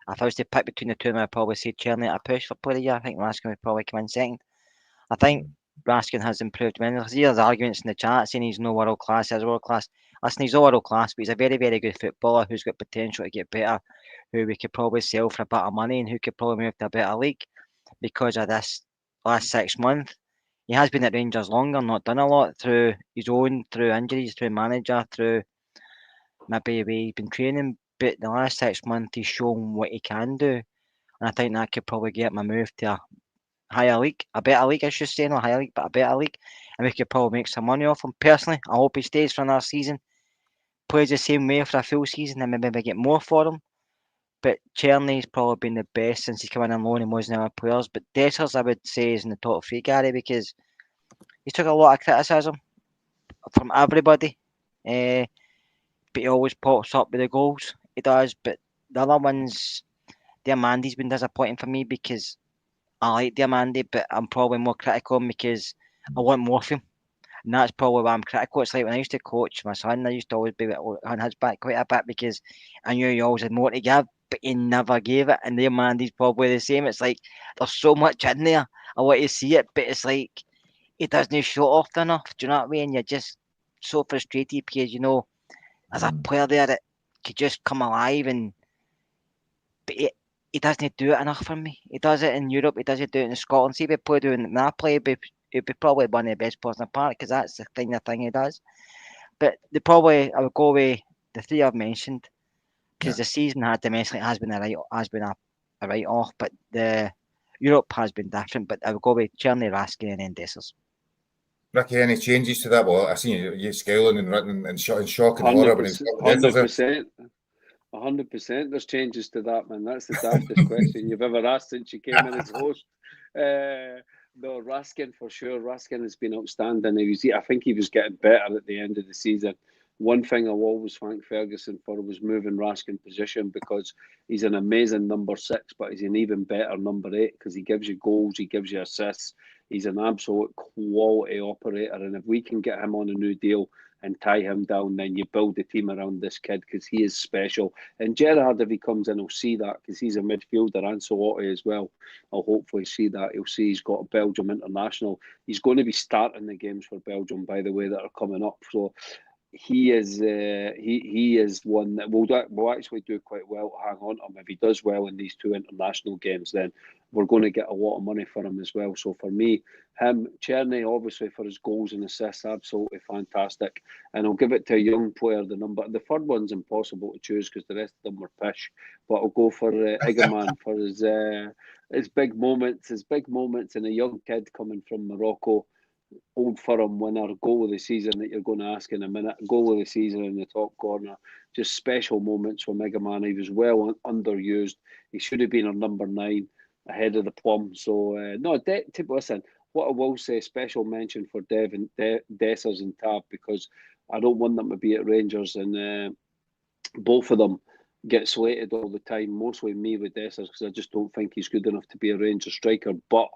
if I was to pick between the 2 of them, I'd probably say Tierney at a push for Player of the Year. I think Raskin would probably come in second. I think Raskin has improved tremendously. There's arguments in the chat saying he's no world class, he's world class. Listen, he's no world class, but he's a very, very good footballer who's got potential to get better, who we could probably sell for a bit of money and who could probably move to a better league because of this last 6 months. He has been at Rangers longer, not done a lot through his own, through injuries, through manager, through maybe the way he's been training. But the last 6 months, he's shown what he can do. And I think that could probably get him a move to higher league, a better league, I should say, not higher league, but a better league, and we could probably make some money off him. Personally, I hope he stays for another season, plays the same way for a full season, and maybe get more for him. But Czerney's probably been the best since he came in on loan and wasn't our players. But Dessers, I would say, is in the top three, Gary, because he took a lot of criticism from everybody. But he always pops up with the goals. He does. But the other ones, Diamandi's been disappointing for me because I like Diamandi, but I'm probably more critical of him because I want more from him. And that's probably why I'm critical. It's like when I used to coach my son, I used to always be on his back quite a bit because I knew he always had more to give, but he never gave it. And Diamandi's probably the same. It's like there's so much in there. I want to see it, but it's like he doesn't show off enough. Do you know what I mean? You're just so frustrated because as a player there that could just come alive, but he doesn't do it enough for me. He does it in Europe. He doesn't do it in Scotland. See if he play doing it in Napoli, he'd be probably one of the best players in the park because that's the thing he does. But I would go with the three I've mentioned because the season domestically has been a write off, but the Europe has been different. But I would go with Czerney, Raskin, and then Dessers. Ricky, any changes to that? Well, I seen you scowling and shock and horror when he was 100%. There's changes to that, man. That's the daftest question you've ever asked since you came in as host. No, Raskin for sure. Raskin has been outstanding. I think he was getting better at the end of the season. One thing I'll always thank Ferguson for was moving Raskin position because he's an amazing number 6, but he's an even better number 8 because he gives you goals, he gives you assists. He's an absolute quality operator, and if we can get him on a new deal and tie him down, then you build the team around this kid because he is special. And Gerrard, if he comes in, will see that because he's a midfielder, and so as well. I'll hopefully see that. He'll see he's got a Belgium international. He's going to be starting the games for Belgium, by the way, that are coming up. So he is one that will actually do quite well to hang on to him. If he does well in these 2 international games, then we're going to get a lot of money for him as well. So for me, Czerney, obviously for his goals and assists, absolutely fantastic. And I'll give it to a young player. The third one's impossible to choose because the rest of them were pish. But I'll go for Egeman for his big moments, and a young kid coming from Morocco. Old Firm winner, goal of the season that you're going to ask in a minute, goal of the season in the top corner, just special moments for Egeman. He was well underused. He should have been our number 9 ahead of the Plum. So listen, what I will say, special mention for Dessers and Tav, because I don't want them to be at Rangers and both of them get slated all the time, mostly me with Dessers because I just don't think he's good enough to be a Rangers striker. But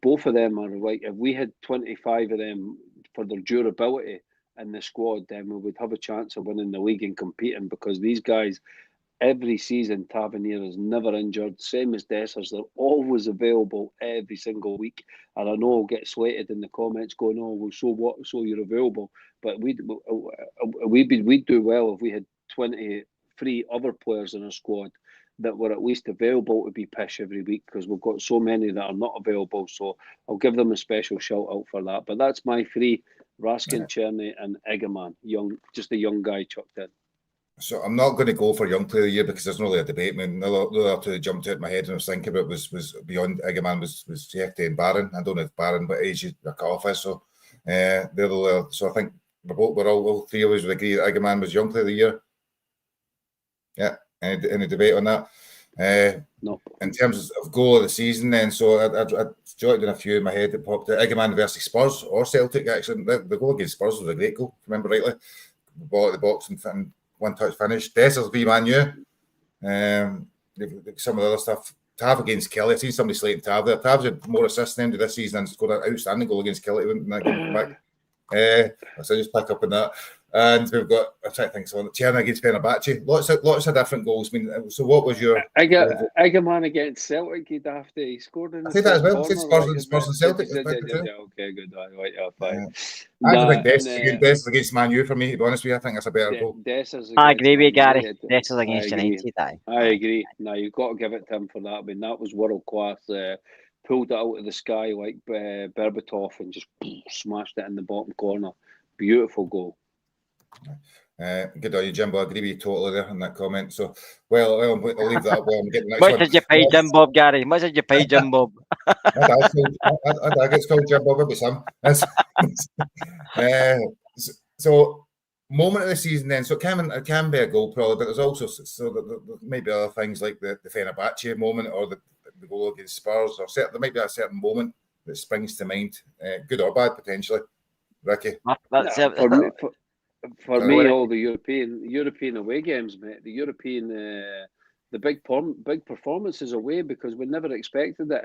both of them are like, if we had 25 of them for their durability in the squad, then we would have a chance of winning the league and competing because these guys, every season, Tavernier is never injured, same as Dessers. They're always available every single week. And I know I'll get slated in the comments going, oh, well, so what? So you're available. But we'd do well if we had 23 other players in our squad that were at least available to be pish every week because we've got so many that are not available. So I'll give them a special shout out for that. But that's my 3, Raskin, Czerney and Egeman. Just a young guy chucked in. So I'm not going to go for young player of the year because there's no really a debate. I mean, the other 2 that jumped out of my head when I was thinking about was beyond Egeman was Jefte and Barron. I don't know if Barron, but age the cut-off is. So so I think we're all 3 of us would agree that Egeman was young player of the year. Yeah. Any debate on that? No. In terms of goal of the season, then, so I jotted in a few in my head that popped out. Egeman versus Spurs or Celtic, actually. The goal against Spurs was a great goal, if I remember rightly. The ball at the box and one-touch finish. Dessers v Man U. Some of the other stuff. Tav against Kelly. I've seen somebody slating Tav there. Tav's had more assists than him this season and scored an outstanding goal against Kelly in that game back. So I just pick up on that. And we've got, I'm trying to think, so Czerney against Fenerbahce. Lots of different goals. I mean, so what was your... Egeman against Celtic, he'd have to... He scored in the... I think that as well. Spurs and Celtic. Okay, good. Fine. I think Dessers against Man U for me, to be honest with you. I think that's a better goal. I agree with you, Gary. Dessers against United. I agree. Now, you've got to give it to him for that. I mean, that was world class. Pulled it out of the sky like Berbatov and just smashed it in the bottom corner. Beautiful goal. Good on you, Jimbo. I agree with you totally there in that comment. So, well, I'll leave that while I'm getting the next Much one. did you pay Jim Bob, Gary? Much did you pay Jim Bob? My dad gets called Jimbo, maybe some. So, moment of the season then. So it can be a goal probably, but there's also there maybe other things like the Fenerbahce moment or the goal against Spurs, or there might be a certain moment that springs to mind, good or bad potentially. Ricky, That's Yeah, it. for me, all the European away games, mate. The European, the big performances away, because we never expected that.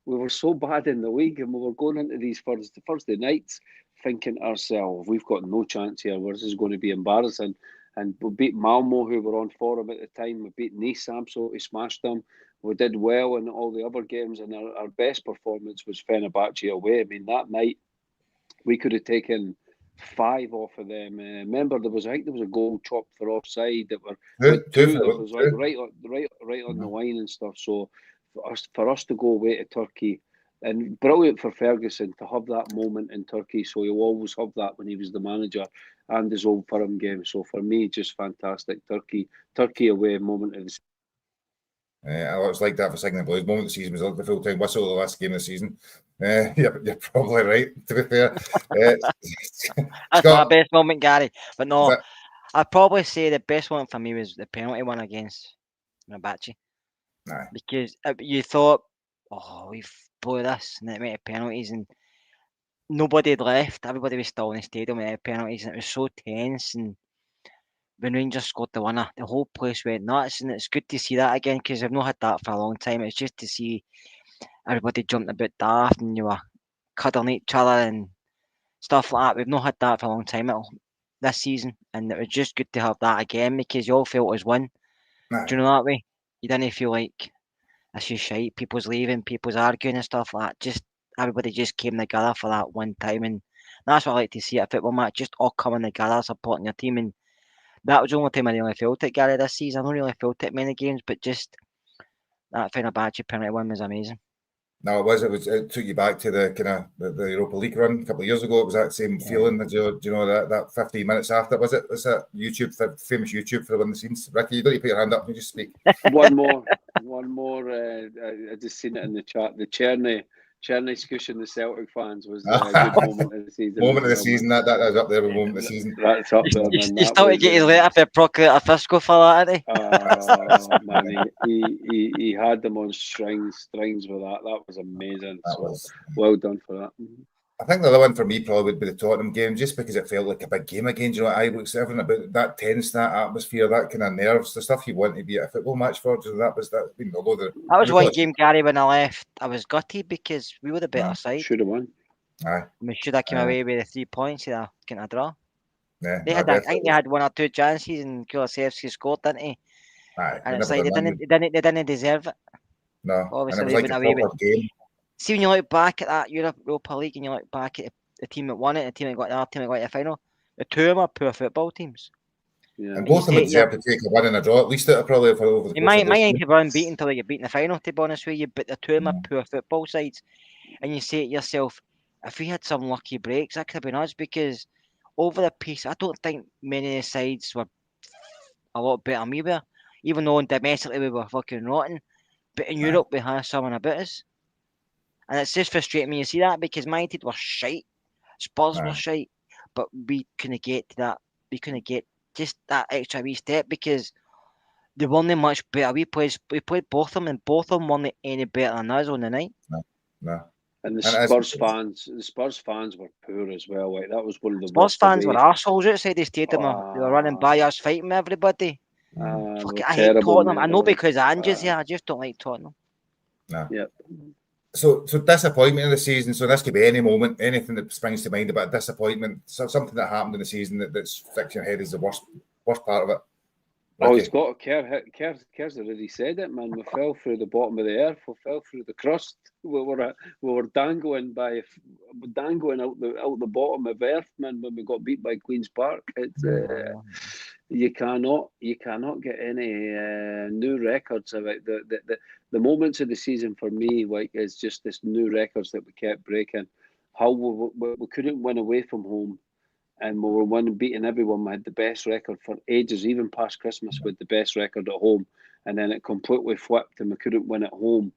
We were so bad in the league, and we were going into these Thursday nights thinking ourselves, we've got no chance here. This is going to be embarrassing. And we beat Malmo, who were on form at the time. We beat Nice, absolutely smashed them. We did well in all the other games, and our best performance was Fenerbahce away. I mean, that night we could have taken 5 off of them. Remember, I think there was a goal chopped for offside that were two that was like right on the line and stuff. So for us to go away to Turkey, and brilliant for Ferguson to have that moment in Turkey. So he'll always have that when he was the manager, and his Old Firm game. So for me, just fantastic. Turkey away moment of the I was like that for Singing the Blues. Moment of the season was like the full-time whistle of the last game of the season. You're probably right, to be fair. That's my best moment, Gary. But no, I'd probably say the best one for me was the penalty one against Fenerbahce. Because you thought, we've blew this, and it went to penalties, and nobody had left. Everybody was still in the stadium with penalties, and it was so tense. And when Rangers scored the winner, the whole place went nuts, and it's good to see that again, because I've not had that for a long time. It's just to see everybody jumping a bit daft, and you were cuddling each other and stuff like that. We've not had that for a long time this season, and it was just good to have that again, because you all felt it was won. Do you know that way? You didn't feel like this is shite, people's leaving, people's arguing and stuff like that. Just everybody just came together for that one time, and that's what I like to see at a football match, just all coming together, supporting your team. And that was the only time I really felt it, Gary, this season. I don't really felt it many games, but just that Fenerbahce penalty one was amazing. No, it took you back to the kind of the Europa League run a couple of years ago. It was that same feeling. Do you know that 15 minutes after? Was that famous YouTube for the one of the scenes? Ricky, you don't need to put your hand up and just speak. One more. I just seen it in the chat. The Cherny scushing the Celtic fans was a good moment of the season. Moment of the season. That was up there with moment of the season. That's up there. You still to get his letter for Procurator Fiscal for that, eh? Oh man, he had them on strings with that. That was amazing. Well done for that. I think the other one for me probably would be the Tottenham game, just because it felt like a big game again. You know, I looks everything about that tense, that atmosphere, that kind of nerves, the stuff you want to be at a football match for. That was one game, Gary. When I left, I was gutted because we were the better side. Should have won. We should have come away with the 3 points. Getting a draw. Yeah, I think they had 1 or 2 chances, and Kulusevski scored, didn't he? And it's like they didn't deserve it. No, obviously and it was they like went away a game. See, when you look back at that Europa League and you look back at the team that won it, the team that got the final, the two of them are poor football teams. Yeah. And both of them deserve to take a win and a draw. At least it'll probably for over the course might need to run beat until they get beat in the final, to be honest with you, but the two of them are poor football sides. And you say to yourself, if we had some lucky breaks, that could have been us, because over the piece, I don't think many of the sides were a lot better than we were, even though domestically we were fucking rotten. But in Europe, we had someone about us. And it's just frustrating me to see that, because Man United were shite, Spurs were shite, but we couldn't get to that. We couldn't get just that extra wee step, because they weren't much better. We played both of them, and both of them weren't any better than us on the night. No. And the Spurs fans were poor as well. Like, that was one of the Spurs fans were arseholes outside the stadium. They were running by us, fighting with everybody. Fuck it, I hate Tottenham. I know because Ange's here. I just don't like Tottenham. No. Yep. So disappointment in the season. So this could be any moment, anything that springs to mind about disappointment. So something that happened in the season that's fixed your head is the worst part of it. Oh, it's got Kerr's already said it, man. We fell through the bottom of the earth. We fell through the crust. We were dangling out the bottom of earth, man. When we got beat by Queen's Park, it's you cannot get any new records of it. The moments of the season for me, like, is just this new records that we kept breaking. How we couldn't win away from home. and we were winning, beating everyone. We had the best record for ages, even past Christmas, with the best record at home. And then it completely flipped, and we couldn't win at home.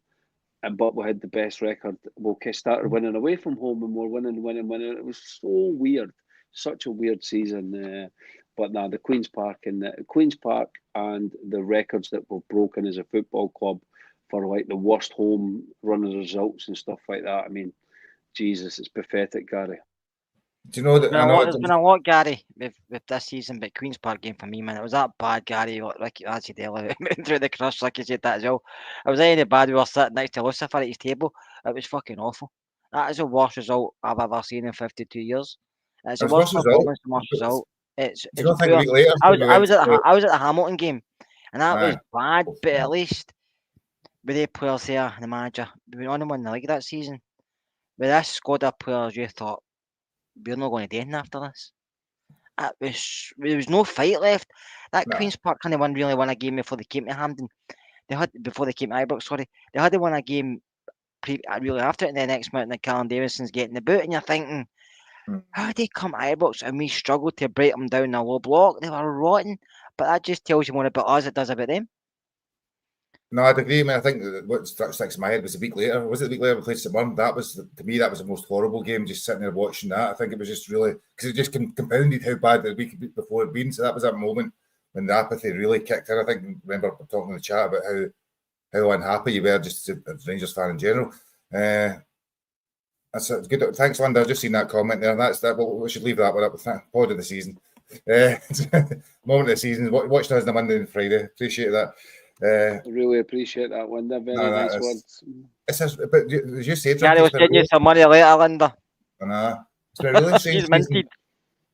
But we had the best record. We started winning away from home, and we're winning. It was so weird, such a weird season. But now the Queen's Park and the records that were broken as a football club for like the worst home run of results and stuff like that. I mean, Jesus, it's pathetic, Gary. Do you know that? There's been a lot, Gary, with this season, but Queen's Park game for me, man, it was that bad, Gary. Like Ricky Della went through the crush, like you said that as well. It was any bad. We were sitting next to Lucifer at his table. It was fucking awful. That is the worst result I've ever seen in 52 years. It's the worst performance, the worst result. It's poor. A week later, I was at the Hamilton game, and that was bad. But at least with the players there, the manager, we only won the league that season. With this squad of players, you thought we're not going to do anything after this. There was no fight left. That Queen's Park kind of really won a game before they came to Hampden. Before they came to Ibrox. Sorry, they had to win a game really after it. And the next minute, Callum Davidson's getting the boot, and you're thinking, how did they come to Ibrox and we struggled to break them down a low block? They were rotten. But that just tells you more about us. It does about them. No, I'd agree. I mean, I think what sticks in my head was a week later. Was it the week later we played St Mirren? That was, to me, that was the most horrible game, just sitting there watching that. I think it was just really, because it just compounded how bad the week before had been. So that was that moment when the apathy really kicked in. I think, I remember talking in the chat about how unhappy you were just as a Rangers fan in general. That's good. Thanks, Linda. I've just seen that comment there. That's that. Well, we should leave that one up. Pod of the season. Moment of the season. Watching us on Monday and Friday. Appreciate that. I really appreciate that one. They're very nice words. But as you said, Gary was sending you some money later, Linda. It's been a really strange season.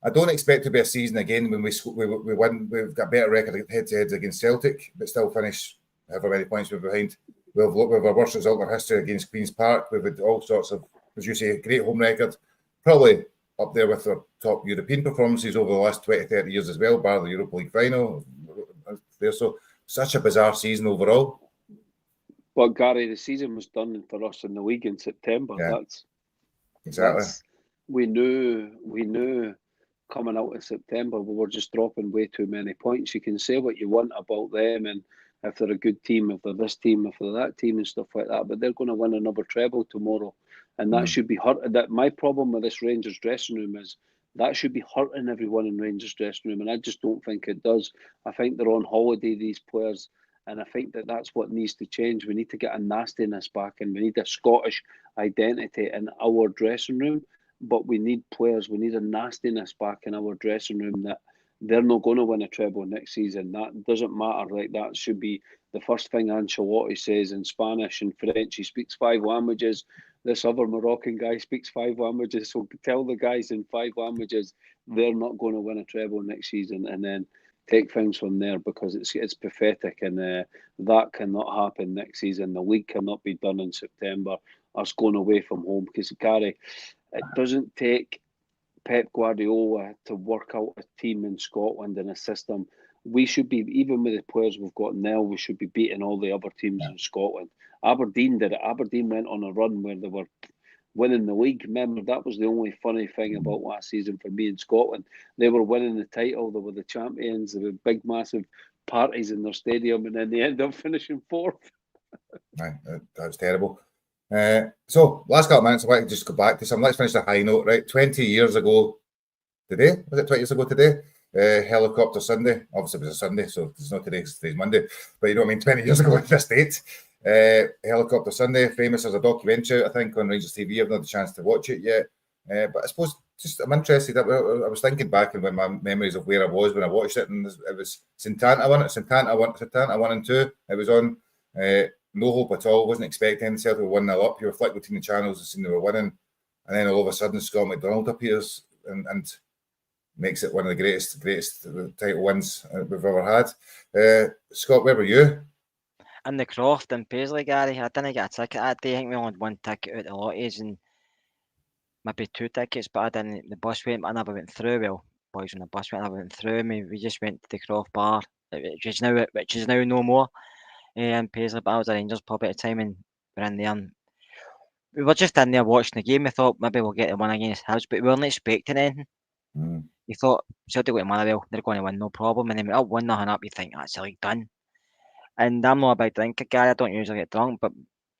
I don't expect to be a season again when we win. We've got a better record head-to-heads against Celtic, but still finish however many points we're behind. We've our worst result in our history against Queen's Park. We've had all sorts of, as you say, a great home record. Probably up there with our top European performances over the last 20, 30 years as well, bar the Europa League final. So such a bizarre season overall. But Gary, the season was done for us in the league in September. Yeah, exactly. We knew coming out of September we were just dropping way too many points. You can say what you want about them and if they're a good team, if they're this team, if they're that team and stuff like that, but they're going to win another treble tomorrow. And that should be hurt. That my problem with this Rangers dressing room is that should be hurting everyone in Rangers dressing room, and I just don't think it does. I think they're on holiday, these players, and I think that's what needs to change. We need to get a nastiness back, and we need a Scottish identity in our dressing room. But we need players. We need a nastiness back in our dressing room that they're not going to win a treble next season. That doesn't matter. Like that should be the first thing Ancelotti says in Spanish and French. He speaks 5 languages. This other Moroccan guy speaks 5 languages. So tell the guys in 5 languages they're not going to win a treble next season, and then take things from there, because it's pathetic, and that cannot happen next season. The league cannot be done in September. Us going away from home, because Gary, it doesn't take Pep Guardiola to work out a team in Scotland and a system. We should be, even with the players we've got now, we should be beating all the other teams in Scotland. Aberdeen did it. Aberdeen went on a run where they were winning the league. Remember, that was the only funny thing about last season for me in Scotland. They were winning the title. They were the champions. They were big, massive parties in their stadium, and then they ended up finishing 4th. That was terrible. So, last couple of minutes, I want to just go back to some. Let's finish the high note, right? 20 years ago today, was it 20 years ago today? Helicopter Sunday. Obviously, it was a Sunday, so it's not today's Monday. But you know what I mean? 20 years ago in this date. Helicopter Sunday, famous as a documentary, I think, on Rangers TV. I've not had the chance to watch it yet. But I suppose just I'm interested. I was thinking back in my memories of where I was when I watched it, and it was Santana 1 and 2. It was on. No hope at all. Wasn't expecting Celtic were 1-0 up. You were flicked between the channels and seen they were winning, and then all of a sudden Scott McDonald appears and makes it one of the greatest title wins we've ever had. Scott, where were you? In the Croft in Paisley, Gary. I didn't get a ticket that day. I think we only had 1 ticket out of the lotties and maybe 2 tickets, but I didn't. The bus went, but I never went through. Well, boys on the bus went, I never went through. We just went to the Croft bar, which is now no more. In Paisley, but I was a Rangers pub at the time, and we're in there. And we were just in there watching the game. We thought maybe we'll get the one against Hibs, but we weren't expecting anything. You thought Celtic went Motherwell, they're going to win, no problem. And then went up 1-0 up, you think that's the league done. And I'm not a big drinker guy, I don't usually get drunk, but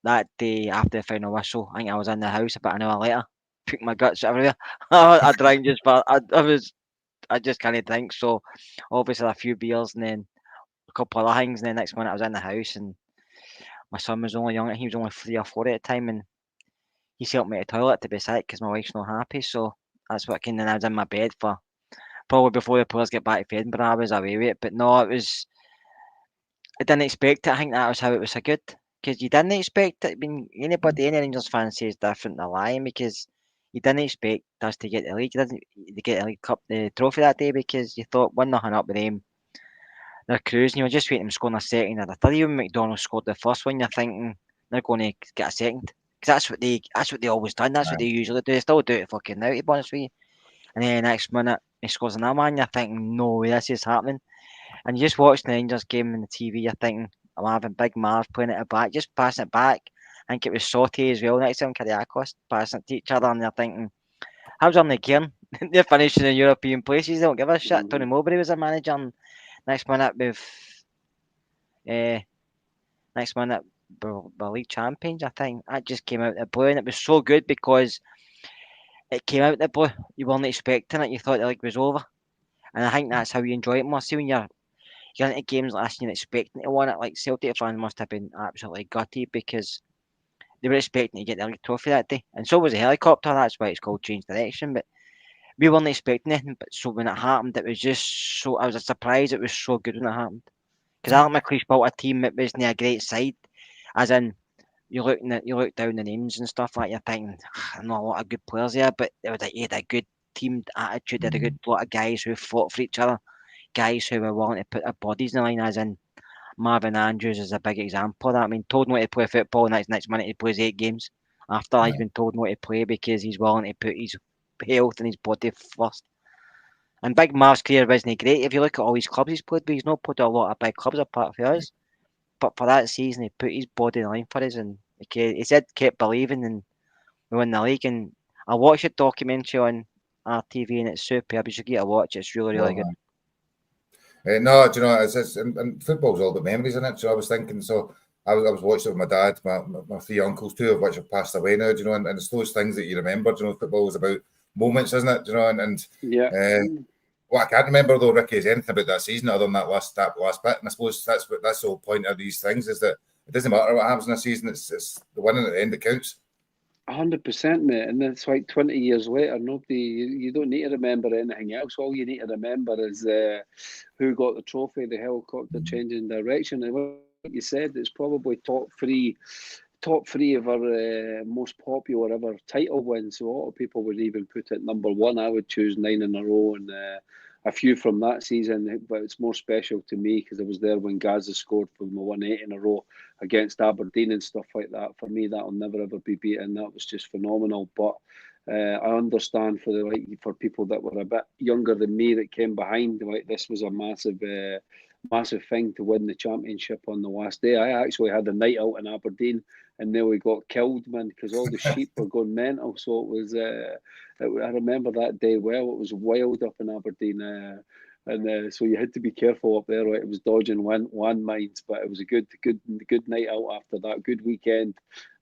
that day after the final whistle, I think I was in the house about an hour later, puked my guts everywhere. I drank just for I just can't drink. So obviously a few beers and then a couple of other things, and then next minute I was in the house and my son was only young, he was only 3 or 4 at the time, and he's helped me to the toilet to be sick because my wife's not happy. So that's what came. And I was in my bed for probably before the players get back to Edinburgh. I was away with it, but no, it was. I didn't expect it. I think that was how it was so good because you didn't expect it. I mean, any Rangers fan says different, they're lying because you didn't expect us to get the league. You didn't to get the League Cup, the trophy that day because you thought 1-0 up with them. They're cruising. You were just waiting them scoring a second or a third. Even McDonald scored the first one. You're thinking they're going to get a second. Because that's what they always done. That's what they usually do. They still do it fucking now, to be honest with you. And then the next minute he scores another one. You're thinking, no way, this is happening. And you just watch the Rangers game on the TV. You're thinking, I'm having Big Marv playing it back, just passing it back. I think it was Sauté as well next to him, Kyrgiakos, passing it to each other. And you're thinking, how's on the caring? They're finishing in European places. They don't give a shit. Tony Mowbray was a manager. And next minute with we're league champions, I think. That just came out of the blue, and it was so good because it came out of the blue. You weren't expecting it. You thought the league was over, and I think that's how you enjoy it more. See, when you're into games like this, and you're expecting to win it. Like Celtic fans must have been absolutely gutted because they were expecting to get the league trophy that day, and so was the helicopter. That's why it's called Change Direction. But we weren't expecting anything. But so when it happened, it was just so. I was surprised. It was so good when it happened because Alan McLeish built a team that wasn't a great side. As in, you look down the names and stuff like you're thinking, I know a lot of good players here, but he had a good team attitude. They had a good lot of guys who fought for each other, guys who were willing to put their bodies in the line. As in, Marvin Andrews is a big example of that. I mean, told not to play football, and next minute he plays 8 games after he's been told not to play because he's willing to put his health and his body first. And Big Marv's career wasn't great. If you look at all his clubs he's played, but he's not played a lot of big clubs apart from us. But for that season, he put his body in the line for us, and he said kept believing, and we won the league. And I watched a documentary on RTV, and it's superb. You should get a watch. It's really, really good. No, do you know, and football's all about memories, isn't it? So I was thinking, I was watching it with my dad, my 3 uncles, 2 of which have passed away now, do you know, and it's those things that you remember, do you know, football is about moments, isn't it? Do you know, what I can't remember though, Ricky, is anything about that season other than that last bit. And I suppose that's the whole point of these things is that it doesn't matter what happens in a season, it's the winning at the end that counts. 100%, mate, and it's like 20 years later. You don't need to remember anything else. All you need to remember is who got the trophy, the helicopter changing direction, and like you said, it's probably top three of our most popular ever title wins. So a lot of people would even put it number 1. I would choose 9 in a row, and a few from that season, but it's more special to me because I was there when Gaza scored for my 1-8 in a row against Aberdeen and stuff like that. For me, that'll never ever be beaten. That was just phenomenal. But I understand for people that were a bit younger than me that came behind, like this was a massive thing to win the championship on the last day. I actually had a night out in Aberdeen and nearly got killed, man, because all the sheep were going mental. So it was, I remember that day well. It was wild up in Aberdeen. And so you had to be careful up there. Right? It was dodging landmines, but it was a good night out after that. Good weekend,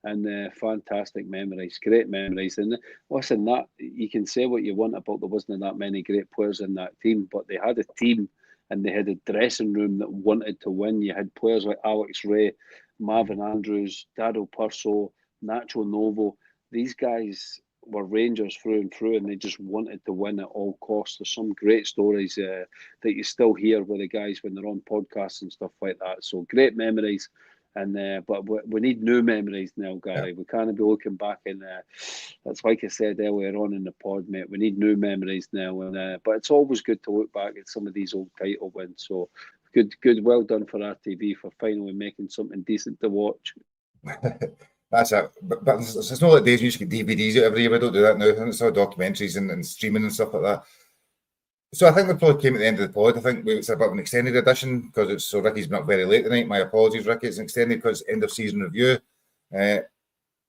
and fantastic memories, great memories. And listen, that you can say what you want about there wasn't that many great players in that team, but they had a team and they had a dressing room that wanted to win. You had players like Alex Ray, Marvin Andrews, Daryl Purcell, Nacho Novo. These guys were Rangers through and through, and they just wanted to win at all costs. There's some great stories that you still hear with the guys when they're on podcasts and stuff like that. So great memories, and but we need new memories now, Gary. We can't be looking back, and that's like I said earlier on in the pod, mate. We need new memories now, and but it's always good to look back at some of these old title wins. So good, well done for RTV for finally making something decent to watch. That's it. But it's not like days we used to get DVDs out every year. We don't do that now. It's all documentaries and streaming and stuff like that. So I think we probably came at the end of the pod. I think it's a bit of an extended edition because it's so Ricky's been up very late tonight. My apologies, Ricky. It's an extended because end of season review. I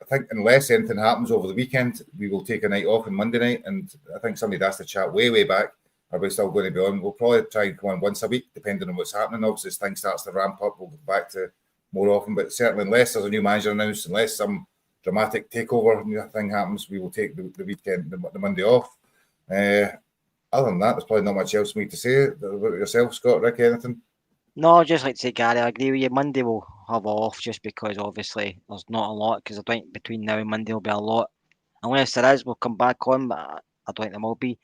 think unless anything happens over the weekend, we will take a night off on Monday night. And I think somebody asked to chat way back are we still going to be on? We'll probably try and come on once a week, depending on what's happening. Obviously, as things starts to ramp up, we'll go back to more often. But certainly, unless there's a new manager announced, unless some dramatic takeover thing happens, we will take the weekend, the Monday off. Other than that, there's probably not much else for me to say. About yourself, Scott, Rick, anything? No, I'd just like to say, Gary, I agree with you. Monday we'll have off just because obviously there's not a lot, because I think between now and Monday will be a lot. Unless there is, we'll come back on, but I don't think there will be.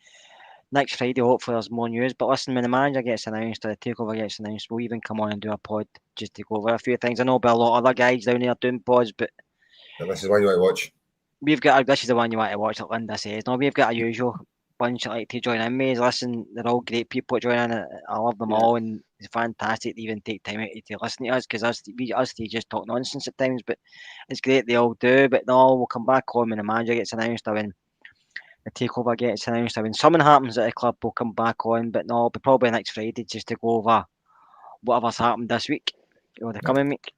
Next Friday, hopefully there's more news. But listen, when the manager gets announced or the takeover gets announced, we'll even come on and do a pod just to go over a few things. I know there'll be a lot of other guys down there doing pods, but This is why you want to watch. this is the one you want to watch, like Linda says. No, we've got a usual bunch that like to join in with. Listen, they're all great people that join in. I love them all, and it's fantastic to even take time out to listen to us, because us three just talk nonsense at times, but it's great they all do. But no, we'll come back on when the manager gets announced or when the takeover gets announced or when something happens at the club. We'll come back on, but no, it'll be probably next Friday just to go over whatever's happened this week or the coming week.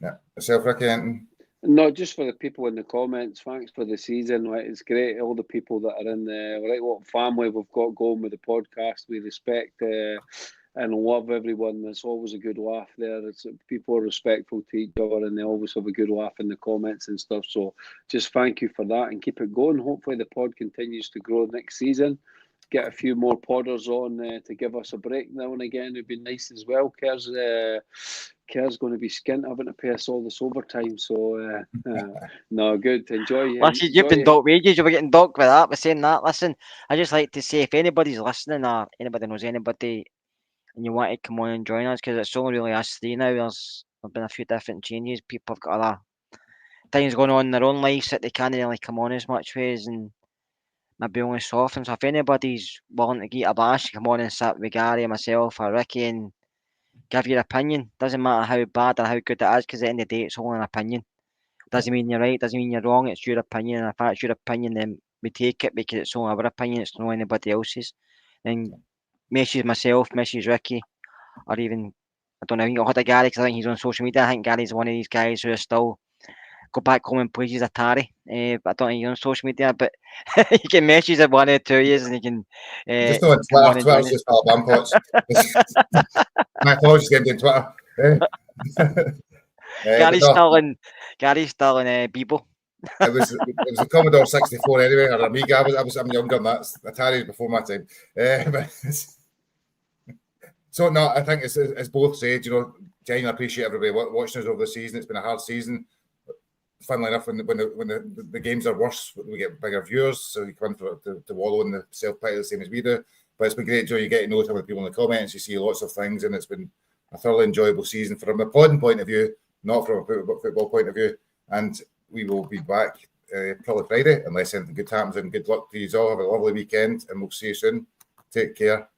Yeah, yourself, Rick, anything? No, just for the people in the comments, thanks for the season. Right, it's great. All the people that are in the right, what family we've got going with the podcast. We respect and love everyone. There's always a good laugh there. People are respectful to each other, and they always have a good laugh in the comments and stuff. So just thank you for that, and keep it going. Hopefully the pod continues to grow next season. Get a few more podders on to give us a break now and again. It'd be nice as well. Kerr's going to be skint having to pay us all this overtime. So, no, good. Enjoy. You've been docked wages. You were getting docked with that. By saying that, listen, I just like to say, if anybody's listening or anybody knows anybody and you want to come on and join us, because it's only really us three now. There's been a few different changes. People have got other things going on in their own lives that they can't really come on as much ways, and maybe only soften. So if anybody's willing to get a bash, come on and sit with Gary, myself, or Ricky, and give your opinion. Doesn't matter how bad or how good it is, because at the end of the day, it's all an opinion. Doesn't mean you're right, doesn't mean you're wrong. It's your opinion, and if that's your opinion, then we take it because it's only our opinion. It's not anybody else's. Then message myself, message Ricky, or even I don't know. You can hold a Gary, because I think he's on social media. I think Gary's one of these guys who are still go back home and plays his Atari. But I don't think he's on social media. But you can message at one or two years, and you can. Just on Twitter. Twitter's just all bumpots. My apologies, getting on Twitter. Gary's still in Bebo. It was a Commodore 64 anyway, or Amiga. I'm younger than that. Atari before my time. So no, I think it's both said. Genuinely appreciate everybody watching us over the season. It's been a hard season. Funnily enough, when the games are worse, we get bigger viewers, so you come in to wallow in the self-pity the same as we do. But it's been great, Joe. You get to know some of the people in the comments. You see lots of things, and it's been a thoroughly enjoyable season from a podding point of view, not from a football point of view. And we will be back probably Friday, unless anything good happens. And good luck to you all. Have a lovely weekend, and we'll see you soon. Take care.